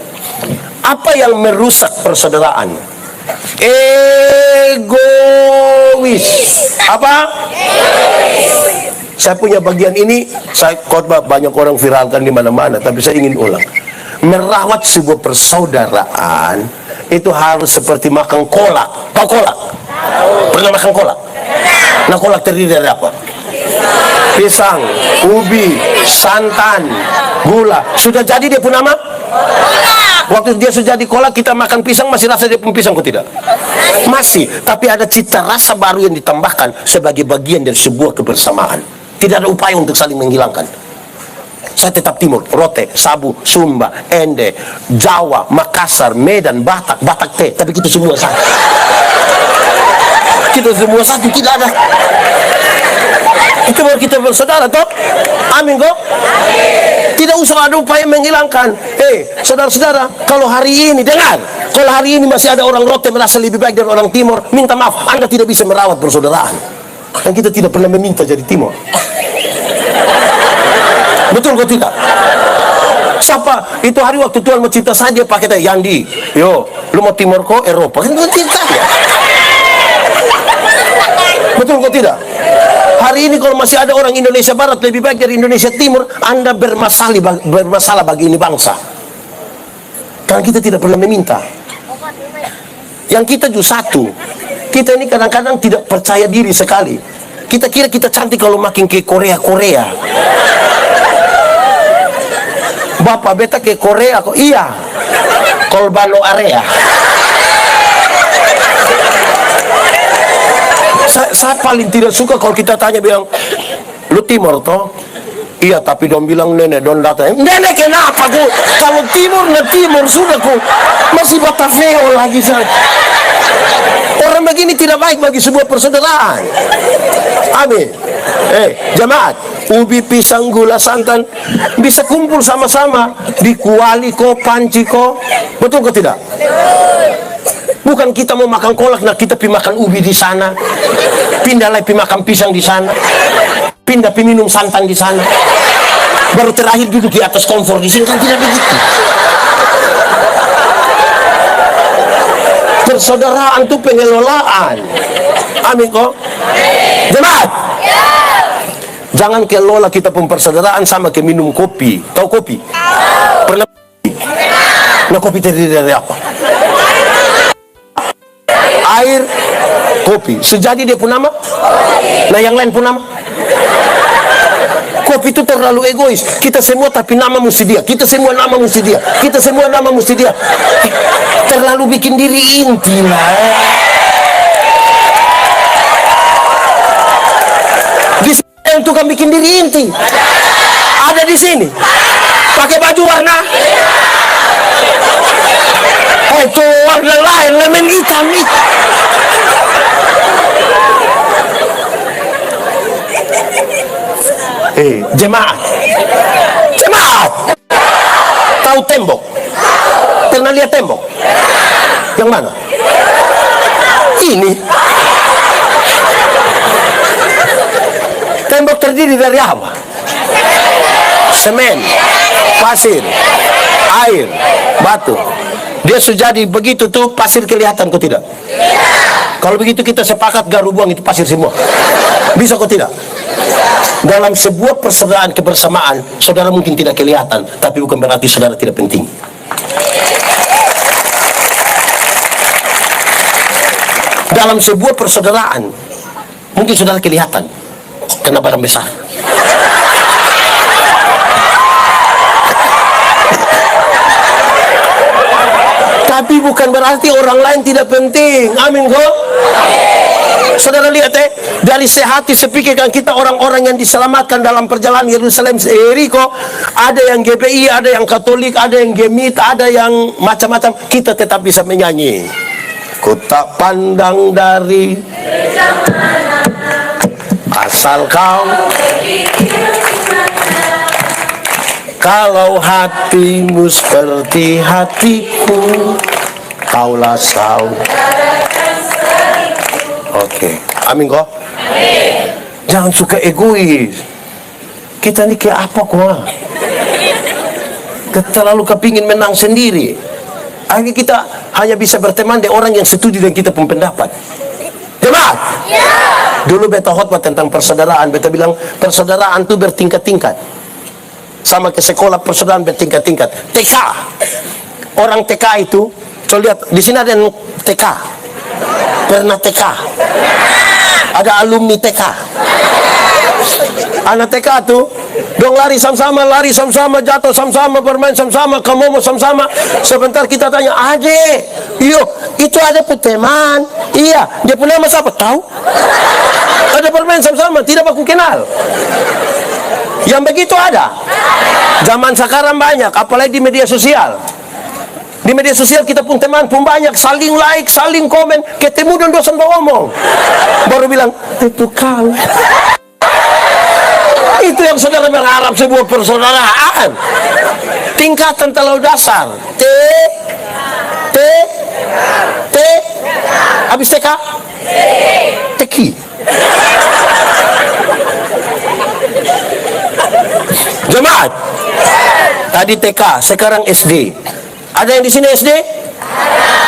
apa yang merusak persaudaraan? Egois. Apa? Saya punya bagian ini, saya khotbah banyak orang viralkan di mana-mana, tapi saya ingin ulang. Merawat sebuah persaudaraan itu harus seperti makan kolak. Tahu kolak? Pernah makan kolak? Nah, kolak terdiri dari apa? Pisang, ubi, santan, gula. Sudah jadi dia pun nama? Waktu dia sudah jadi kolak, kita makan pisang, masih rasa dia pun pisang kok tidak? Masih, tapi ada cita rasa baru yang ditambahkan sebagai bagian dari sebuah kebersamaan. Tidak ada upaya untuk saling menghilangkan. Saya tetap Timur, Rote, Sabu, Sumba, Ende, Jawa, Makassar, Medan, Batak teh, tapi kita semua satu. Kita semua satu, tidak ada. Itu baru kita bersaudara, toh? Amin, kok? Tidak usah ada upaya menghilangkan. Saudara-saudara, kalau hari ini, dengar, kalau hari ini masih ada orang Rote merasa lebih baik dari orang Timur, minta maaf, Anda tidak bisa merawat persaudaraan. Dan kita tidak pernah meminta jadi Timur. Betul kok tidak? Siapa? Itu hari waktu Tuhan mencipta saya, dia pakai tanya, Yandi, yo, lu mau Timur kok Eropa? Kan Tuhan cinta ya. Betul kok tidak? Hari ini kalau masih ada orang Indonesia Barat lebih baik dari Indonesia Timur, Anda bermasalah bagi ini bangsa. Karena kita tidak pernah meminta. Yang kita justru satu. Kita ini kadang-kadang tidak percaya diri sekali. Kita kira kita cantik kalau makin ke Korea. Bapak beta ke Korea kok? Iya. Kolbano area. Saya paling tidak suka kalau kita tanya bilang, lu Timur toh? Iya, tapi dong bilang nenek don datang. Nenek kenapa ku? Kalau Timur sudah ku masih Bataveo lagi saya. Orang begini tidak baik bagi sebuah persaudaraan. Amin. Jemaat, ubi, pisang, gula, santan bisa kumpul sama-sama di kuali ko, panci ko. Betul ke tidak? Bukan kita mau makan kolak, nah kita pi makan ubi di sana, pindah lagi pi makan pisang di sana, pindah pi minum santan di sana, baru terakhir duduk di atas kompor di sini, kan tidak begitu. Persaudaraan itu pengelolaan. Amin kok. Jemaat, jangan kelola kita pun persaudaraan sama ke minum kopi. Tahu kopi? Pernah? Nah, kopi terdiri dari apa? Air, kopi. Sejadi dia pun nama? Nah, yang lain pun nama? Kopi itu terlalu egois. Kita semua tapi nama mesti dia. Kita semua nama mesti dia. Kita semua nama mesti dia. Terlalu bikin diri inti lah. Di sini yang tukang bikin diri inti. Ada di sini. Pakai baju warna. Itu warna lain, lemon hitam itu. Jemaat. Tahu tembok? Pernah lihat tembok? Yang mana? Ini. Tembok terdiri dari apa? Semen, pasir, air, batu. Dia sudah jadi begitu tuh, pasir kelihatan kok tidak? Kalau begitu kita sepakat garu buang itu pasir semua. Bisa kok tidak? Dalam sebuah persaudaraan kebersamaan, saudara mungkin tidak kelihatan, tapi bukan berarti saudara tidak penting. Dalam sebuah persaudaraan, mungkin saudara kelihatan karena barang besar. Tapi bukan berarti orang lain tidak penting. Amin kok. Saudara lihat dari sehati sepikirkan kita orang-orang yang diselamatkan dalam perjalanan Yerusalem Yeriko. Ada yang GPI, ada yang Katolik, ada yang Gemit, ada yang macam-macam. Kita tetap bisa menyanyi. Ku tak pandang dari asal kau, kalau hatimu seperti hatiku, kaulah saudara. Oke, amin kok. Jangan suka egois. Kita ini kayak apa kok? Terlalu kepingin menang sendiri. Akhirnya kita hanya bisa berteman dengan orang yang setuju dengan kita pun pendapat. Jemaat, dulu beta khotbah tentang persaudaraan. Beta bilang persaudaraan itu bertingkat-tingkat. Sama ke sekolah persaudaraan bertingkat-tingkat. TK, orang TK itu, coba lihat di sini ada yang TK, pernah TK, ada alumni TK. Anak TK tuh, dong lari sama-sama, jatuh sama-sama, bermain sama-sama, kamu mau sama-sama. Sebentar kita tanya, Ade, iyo, itu ada pun teman. Iya, dia punya nama siapa? Tahu? Ada bermain sama-sama, tidak aku kenal. Yang begitu ada. Zaman sekarang banyak, apalagi di media sosial. Di media sosial kita pun teman pun banyak, saling like, saling komen, ketemu dan dosen ngomong. Baru bilang, itu kau. Itu yang saudara berharap sebuah persaudaraan. Tingkatan terlalu dasar. T, habis TK? Teki. Jemaat, tadi TK, sekarang SD. Ada yang di sini SD?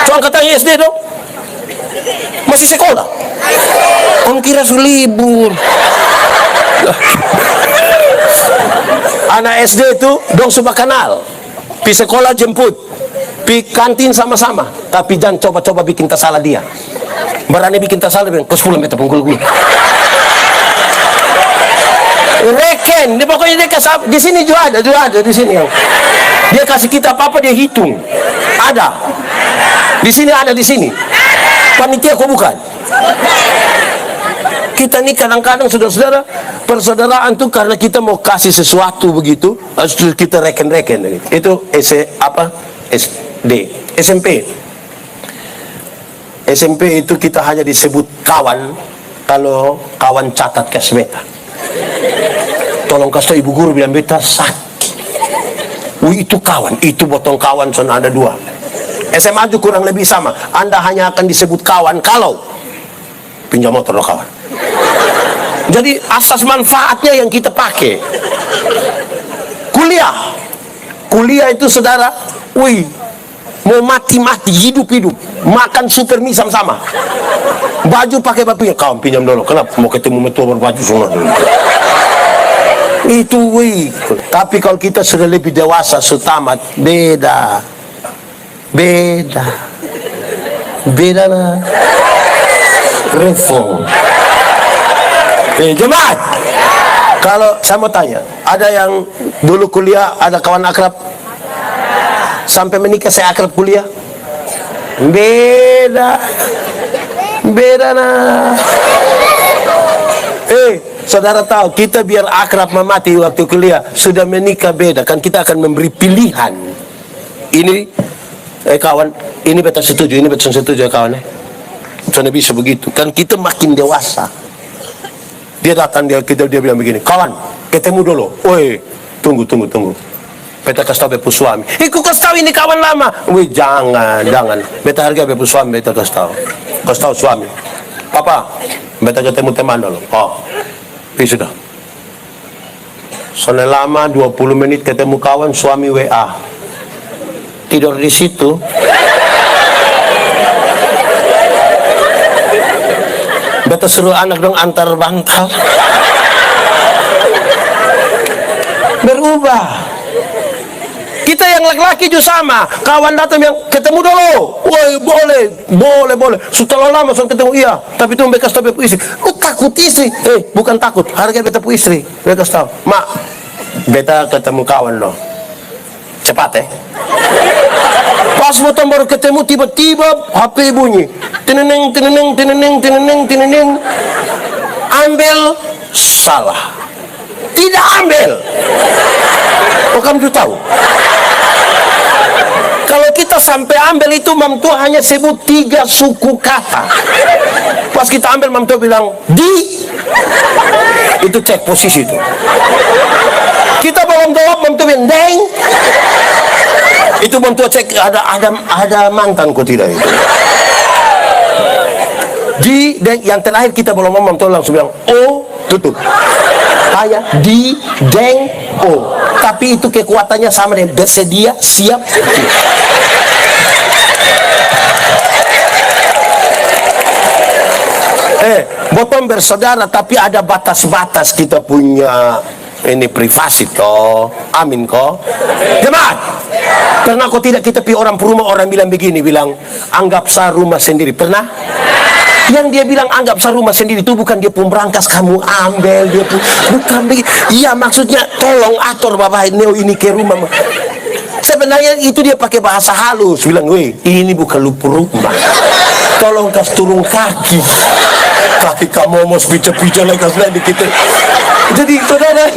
Coba angkat tangan SD dong. Masih sekolah? Om kira su libur. Anak SD itu dong suka kenal. Pi sekolah jemput, pi kantin sama-sama. Tapi jangan coba-coba bikin salah dia. Berani bikin salah, bilang kau 10 meter pungkul gue. Reken, dia pokoknya dia kasih di sini juga ada di sini yang dia kasih kita apa dia hitung, ada di sini, ada di sini. Panitia kok bukan? Kita nih kadang-kadang saudara-saudara, persaudaraan tuh karena kita mau kasih sesuatu begitu, harus kita reken-reken. Itu SD, SMP itu kita hanya disebut kawan kalau kawan catat kas beta. Tolong kasih ibu guru bilang beta sakit. Itu kawan, itu botong kawan sana ada 2. SMA itu kurang lebih sama. Anda hanya akan disebut kawan kalau pinjam motor lo kawan. Jadi asas manfaatnya yang kita pakai. Kuliah itu saudara, mau mati-mati, hidup-hidup, makan super mie sama-sama. Baju pakai bapunya, kawan pinjam dulu. Kenapa? Mau ketemu metua berbaju semua dulu. Itu tapi kalau kita sudah lebih dewasa, setamat, beda lah. Reform. Jemaat, kalau saya mau tanya, ada yang dulu kuliah, ada kawan akrab sampai menikah saya akrab kuliah? Beda nah. Saudara tahu, kita biar akrab memati waktu kuliah, sudah menikah beda. Kan kita akan memberi pilihan. Ini, kawan, ini beta setuju, ini beta setuju kawan. Karena bisa begitu. Kan kita makin dewasa. Dia datang, dia bilang begini, kawan, ketemu dulu. Tunggu. Beta kasih tahu bepu suami. Ku kasih tahu ini kawan lama. Jangan. Beta harga bepu suami, beta kasih tahu suami. Papa, beta ketemu teman dulu. Sudah. Soalnya lama 20 menit ketemu kawan, suami WA. Tidur di situ. Beta suruh anak dong antar bantal. Berubah. Kita yang laki-laki juga sama. Kawan datang yang ketemu dulu. Boleh. Setelah lama sudah ketemu, iya. Tapi itu mereka stop istri. Takut istri. Bukan takut. Harga beta pu istri. Mereka tahu. Mak, beta ketemu kawan lo. Cepat Pas motor baru ketemu, tiba-tiba HP bunyi. Teneneng. Ambil, salah. Tidak ambil. Kamu tahu? Kalau kita sampai ambil itu, mamtu hanya sebut 3 suku kata. Pas kita ambil, mamtu bilang itu cek posisi itu. Kita belum jawab, mamtu bilang deng. Itu mamtu cek ada mantanku tidak itu. Yang terakhir kita belum ngomong, mamtu langsung bilang tutup. Kayak deng tapi itu kekuatannya sama dengan bersedia, siap. Botong bersaudara, tapi ada batas-batas kita punya ini privasi toh. Amin kok. Jemaat, pernah kok tidak kita pergi orang rumah, orang bilang begini, bilang anggap sah rumah sendiri, pernah? Yang dia bilang anggap sah rumah sendiri itu bukan dia pun berangkas kamu ambil, dia pun bukan begitu. Iya, maksudnya tolong atur bapak ini ke rumah. Sebenarnya itu dia pakai bahasa halus, bilang ini bukan lupa rumah, tolong kasih turun kaki kamu mau pica-pica lagi kasih dikit. Jadi saudara,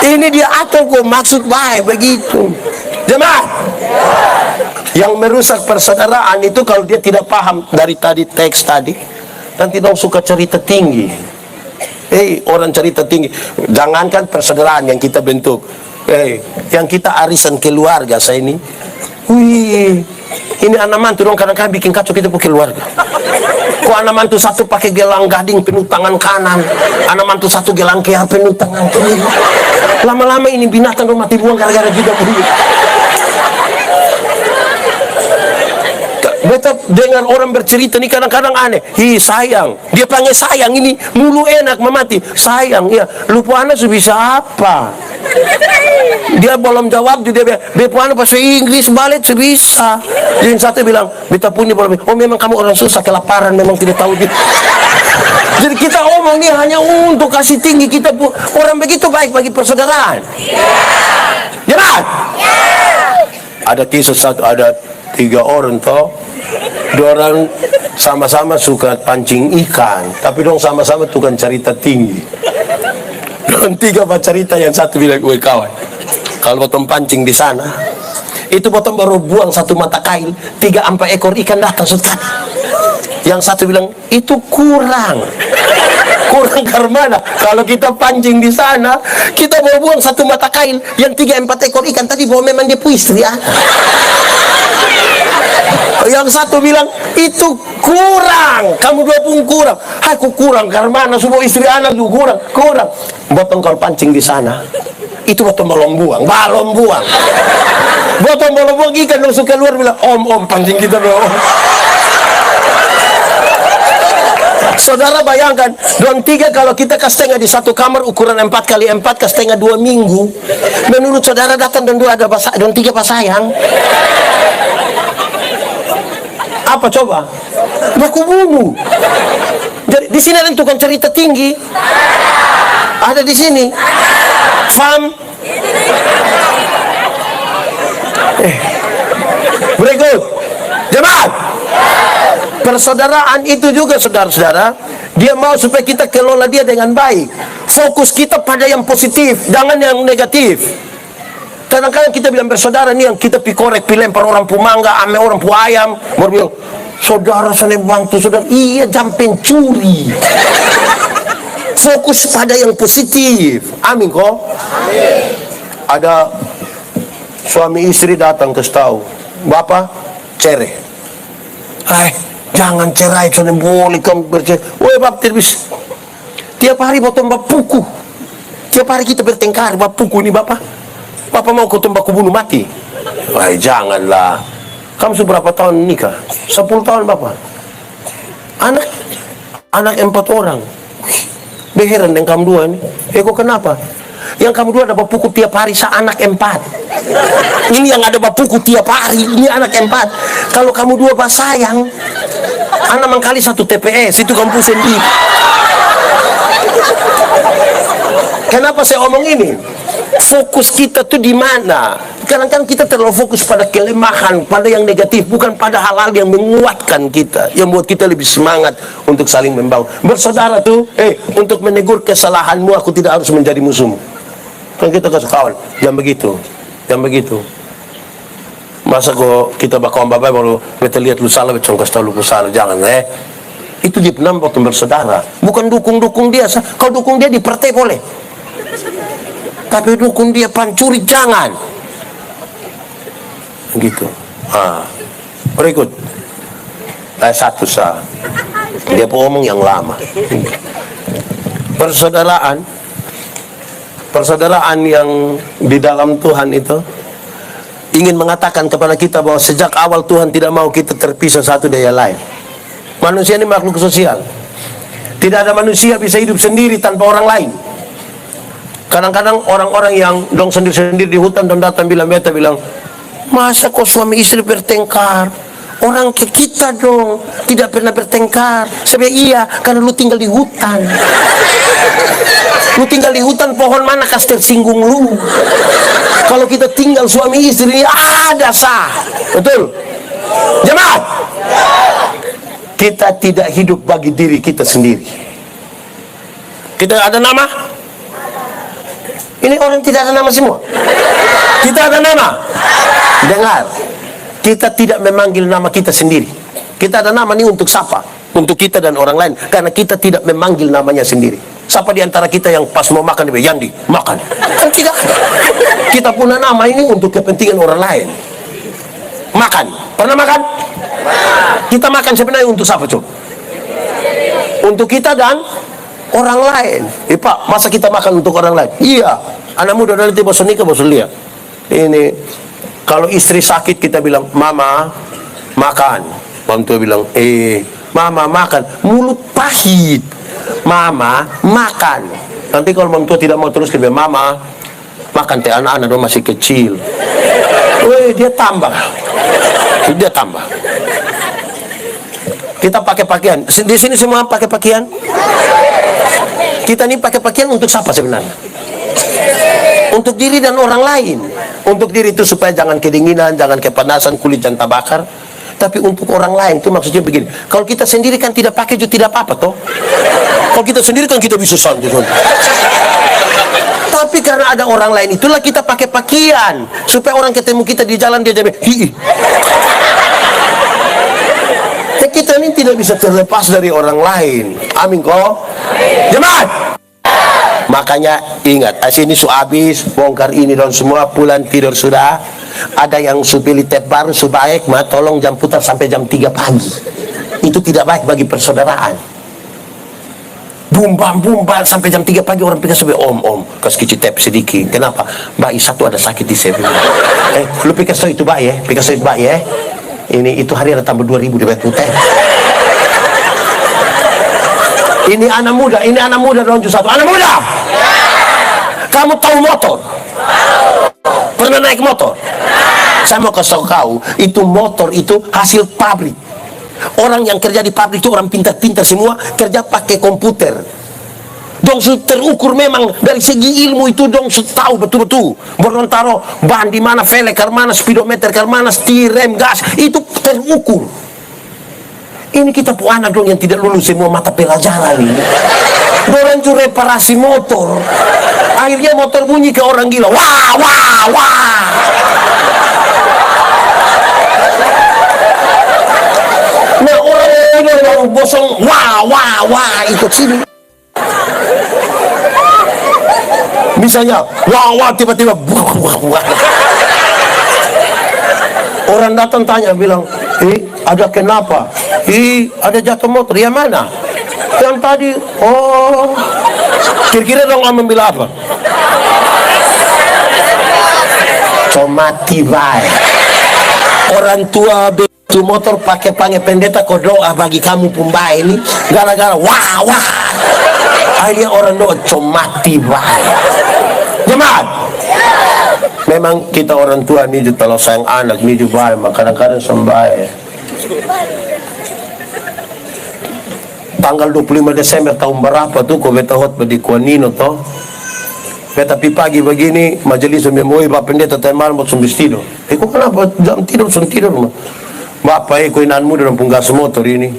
ini dia atur kok, maksud baik begitu. Jemaat, yang merusak persaudaraan itu kalau dia tidak paham dari teks tadi, nanti dong suka cerita tinggi. Orang cerita tinggi, jangankan persaudaraan yang kita bentuk, yang kita arisan keluarga saya ini. Ini anak mantu dong kadang-kadang bikin kacau kita punya keluarga. Kok anak mantu satu pakai gelang gading penuh tangan kanan, anak mantu satu gelang kea penuh tangan kiri. Lama-lama ini binatang mati buang gara-gara juga begitu. Beta dengar orang bercerita nih kadang-kadang aneh. Hi sayang, dia panggil sayang ini mulu enak memati. Sayang, ya lupa anak bisa apa? Dia belum jawab dia bilang, bepo anak bahasa Inggris balik bisa. Yang satu bilang, beta punya belum. Oh memang kamu orang susah kelaparan, memang tidak tahu gitu. Jadi kita omong ini hanya untuk kasih tinggi kita orang begitu baik bagi persaudaraan. Jelas? Ada kisah satu, ada 3 orang toh. 2 orang sama-sama suka pancing ikan, tapi dong sama-sama tukang cerita tinggi. Dan 3 cerita, yang satu bilang, "Woi kawan, kalau potong pancing di sana, itu potong baru buang 1 mata kail, 3-4 ekor ikan datang sudah." Yang satu bilang, "Itu kurang karena mana? Kalau kita pancing di sana, kita bawa buang 1 mata kail, yang 3-4 ekor ikan tadi bawa memang dia istri ya." Yang satu bilang, "Itu kurang, kamu 2 pun kurang." "Aku kurang karena mana? Semua istri anak juga kurang." Botong kalau pancing di sana, itu botong balon buang. Botong balon buang ikan langsung keluar bilang, om pancing kita dong." Saudara bayangkan, don 3 kalau kita kasih tengah di 1 kamar ukuran 4x4 kasih tengah 2 minggu. Menurut saudara datang don 2 ada don 3 pasayang. Apa coba? Baku bunuh. Jadi di sini ada tukang cerita tinggi. Ada di sini. Faham? Berikut. Jemaat. Persaudaraan itu juga saudara-saudara, dia mau supaya kita kelola dia dengan baik. Fokus kita pada yang positif, jangan yang negatif. Kadang-kadang kita bilang bersaudara nih, yang kita pikorek, lempar orang pumangga, ame orang pu ayam, baru bilang, "Saudara sana bantu saudara." Iya, jam pencuri. Fokus pada yang positif. Amin kok. Ada suami istri datang ke tahu, "Bapak, cerai." Jangan cerai, karena boleh kamu bercerai. Woi bapak, tidak bisa. Tiap hari potong bapuku. Tiap hari kita bertengkar, bapuku ini bapak. Bapak mau kau baku bunuh mati? Janganlah. Kamu seberapa tahun nikah? 10 tahun bapak. Anak 4 orang. Beheran dengan kamu 2 ini. Kok kenapa? Yang kamu 2 ada bapuku tiap hari, anak 4. Ini yang ada bapuku tiap hari, ini anak 4. Kalau kamu 2 sayang, anak mengkali 1 TPS, itu kamu sendiri. Kenapa saya omong ini? Fokus kita tuh di mana? Kadang-kadang kita terlalu fokus pada kelemahan, pada yang negatif, bukan pada hal-hal yang menguatkan kita, yang buat kita lebih semangat untuk saling membangun. Bersaudara tuh, untuk menegur kesalahanmu, aku tidak harus menjadi musuhmu. Kan kita kasih kawan, jangan begitu. Masa kok kita bakal bapak baru kita lihat lu salah, betul kasih tahu lu salah, jangan Itu dia penam waktu bersaudara, bukan dukung dia. Kalau dukung dia di partai boleh, tapi dukung dia pancuri jangan. Gitu. Berikut. Satu sah. Dia ngomong yang lama. Persaudaraan yang di dalam Tuhan itu ingin mengatakan kepada kita bahwa sejak awal Tuhan tidak mau kita terpisah satu dari yang lain. Manusia ini makhluk sosial. Tidak ada manusia bisa hidup sendiri tanpa orang lain. Kadang-kadang orang-orang yang dong sendiri-sendiri di hutan dan datang bilang, "Masa kok suami istri bertengkar? Orang ke kita dong tidak pernah bertengkar." Saya iya, karena lu tinggal di hutan. Lu tinggal di hutan, pohon mana kas tersinggung lu? Kalau kita tinggal suami istri ada sah. Betul? Jemaat, kita tidak hidup bagi diri kita sendiri. Kita ada nama? Ini orang tidak ada nama semua. Kita ada nama. Dengar, kita tidak memanggil nama kita sendiri. Kita ada nama ini untuk siapa? Untuk kita dan orang lain. Karena kita tidak memanggil namanya sendiri. Siapa di antara kita yang pas mau makan, dia Yandi, makan? Kan tidak. Kita punya nama ini untuk kepentingan orang lain. Makan. Pernah makan? Kita makan sebenarnya untuk siapa, coba? Untuk kita dan orang lain. Pak, masa kita makan untuk orang lain? Iya. Anak muda nanti bosan nikah, bosan lihat. Ini kalau istri sakit kita bilang, "Mama, makan." Orang tua bilang, mama makan. Mulut pahit. Mama makan. Nanti kalau orang tua tidak mau terus dia bilang, mama makan teh, anak-anak dong masih kecil. Dia tambah. Dia tambah. Kita pakai pakaian. Di sini semua pakai pakaian. Kita ini pakai pakaian untuk siapa sebenarnya? Untuk diri dan orang lain. Untuk diri itu supaya jangan kedinginan, jangan kepanasan, kulit jangan terbakar. Tapi untuk orang lain itu maksudnya begini. Kalau kita sendiri kan tidak pakai juga tidak apa-apa toh. Kalau kita sendiri kan kita bisa santai. Tapi karena ada orang lain itulah kita pakai pakaian supaya orang ketemu kita di jalan dia jadi hi. Kita ini tidak bisa terlepas dari orang lain. Amin kok. Jemaat. Makanya ingat, sini su habis bongkar ini dan semua pulang tidur sudah. Ada yang su pilih tab baru su baik, tolong jam putar sampai jam 3 pagi. Itu tidak baik bagi persaudaraan. Bumbang sampai jam 3 pagi orang pikir sampai om kasih kicit tab sedikit. Kenapa? Mbak Isa tuh ada sakit di sebelah. Lu pikir so itu Mbak ya? Pikir so itu Mbak ya? Ini itu hari ada tambah 2.000 di bayar putih. Ini anak muda dong satu. Anak muda. Kamu tahu motor? Pernah naik motor? Saya mau kasih tahu kau, itu motor itu hasil pabrik. Orang yang kerja di pabrik itu orang pintar-pintar semua, kerja pakai komputer. Dong terukur memang dari segi ilmu itu dong tahu betul-betul. Baru taruh ban di mana, velg ke mana, speedometer ke mana, setir, rem, gas, itu terukur. Ini kita punya anak dong yang tidak lulus semua mata pelajaran ini. Dorang itu reparasi motor. Akhirnya motor bunyi ke orang gila. Wah. Nah orang yang bosong wah ikut sini. Misalnya wah tiba-tiba wah. Orang datang tanya bilang, ada kenapa? Ada jatuh motor. Yang mana? Yang tadi. Oh, kira-kira dong ambil apa? Mati baik. Orang tua itu motor pakai pange pendeta kau doa bagi kamu pembaik ini gara-gara wah. Akhirnya orang doa mati baik. Jemaat. Memang kita orang tua ini juga kalau sayang anak ini juga baik, kadang-kadang sembahyang. Tanggal 25 Desember tahun berapa tuh kau beta hot di Kuanino toh? Tapi pagi begini majelis memoi bapak pendeta tadi malam buat sumbis tidur. Kau kenapa jam tidur tidur? Bapak kau inan muda dan punggas motor ini.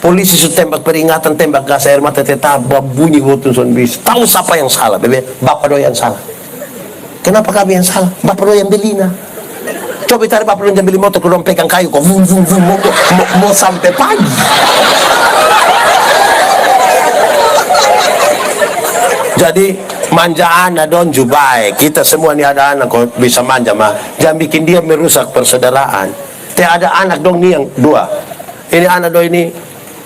Polisi tembak peringatan, tembak gas air mata tetap bunyi hutun sumbis. Tahu siapa yang salah? Bebe, bapak doyan salah. Kenapa kami yang salah? Bapak doyan belina. Coba cari bapak doyan beli motor, kalau pegang kayu kok mau sampai pagi. Jadi manja anak don jubai. Kita semua ni ada anak kok bisa manja mah. Jangan bikin dia merusak persaudaraan. Ada anak dong nih yang 2. Ini anak dong ini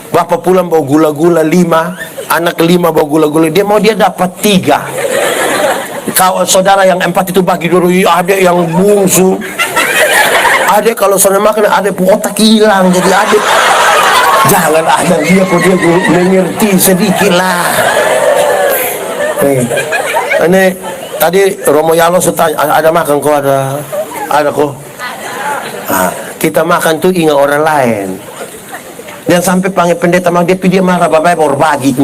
bapak pulang bawa gula-gula 5, anak 5 bawa gula-gula. Dia mau dia dapat 3. Kau saudara yang 4 itu bagi dulu. Adik yang bungsu. Adik kalau saudara makan adik otak hilang. Jadi adik jangan ada dia kok dia mengerti sedikit lah. Ini tadi Romo Yalo tanya ada makan kok ada kok. Nah, kita makan tuh ingat orang lain. Dan sampai panggil pendeta dia marah bapak berbagi.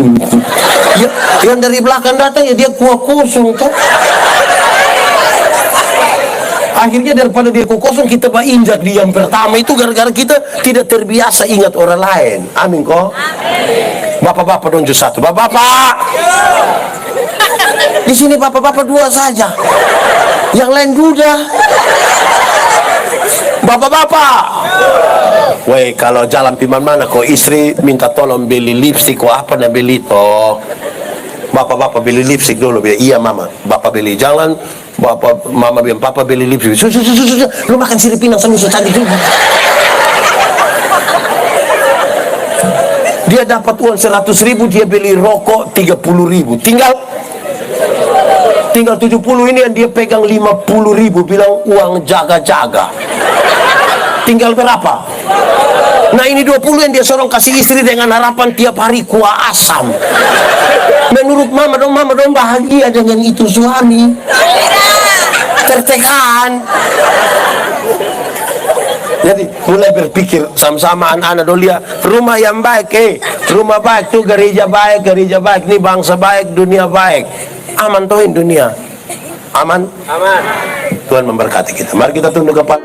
Yang dari belakang datang ya dia kuah kosong kan. Akhirnya daripada dia kuah kosong kita injak di yang pertama itu gara-gara kita tidak terbiasa ingat orang lain. Amin kok. Bapak-bapak dong satu. Bapak-bapak. Di sini bapak-bapak 2 saja. Yang lain duda. Bapak-bapak. Woi, kalau jalan piman mana kok istri minta tolong beli lipstik kok apa nak beli toh. Bapak-bapak beli lipstik dulu. Iya mama, bapak beli. Jangan mama bilang papa beli lipstik. Lu makan sirip pinang sama tadi juga. Dia dapat uang 100.000, dia beli rokok 30.000. Tinggal 70 ini yang dia pegang 50.000, bilang uang jaga-jaga. Tinggal berapa? Nah ini 20 yang dia sorong kasih istri dengan harapan tiap hari kuah asam. Menurut mama dong bahagia dengan itu suami. Tertekan. Jadi mulai berpikir sama-sama anak-anak dong lihat rumah yang baik, rumah baik tuh gereja baik, ini bangsa baik, dunia baik. Aman tohin dunia. Aman? Aman. Tuhan memberkati kita. Mari kita tunduk kepala.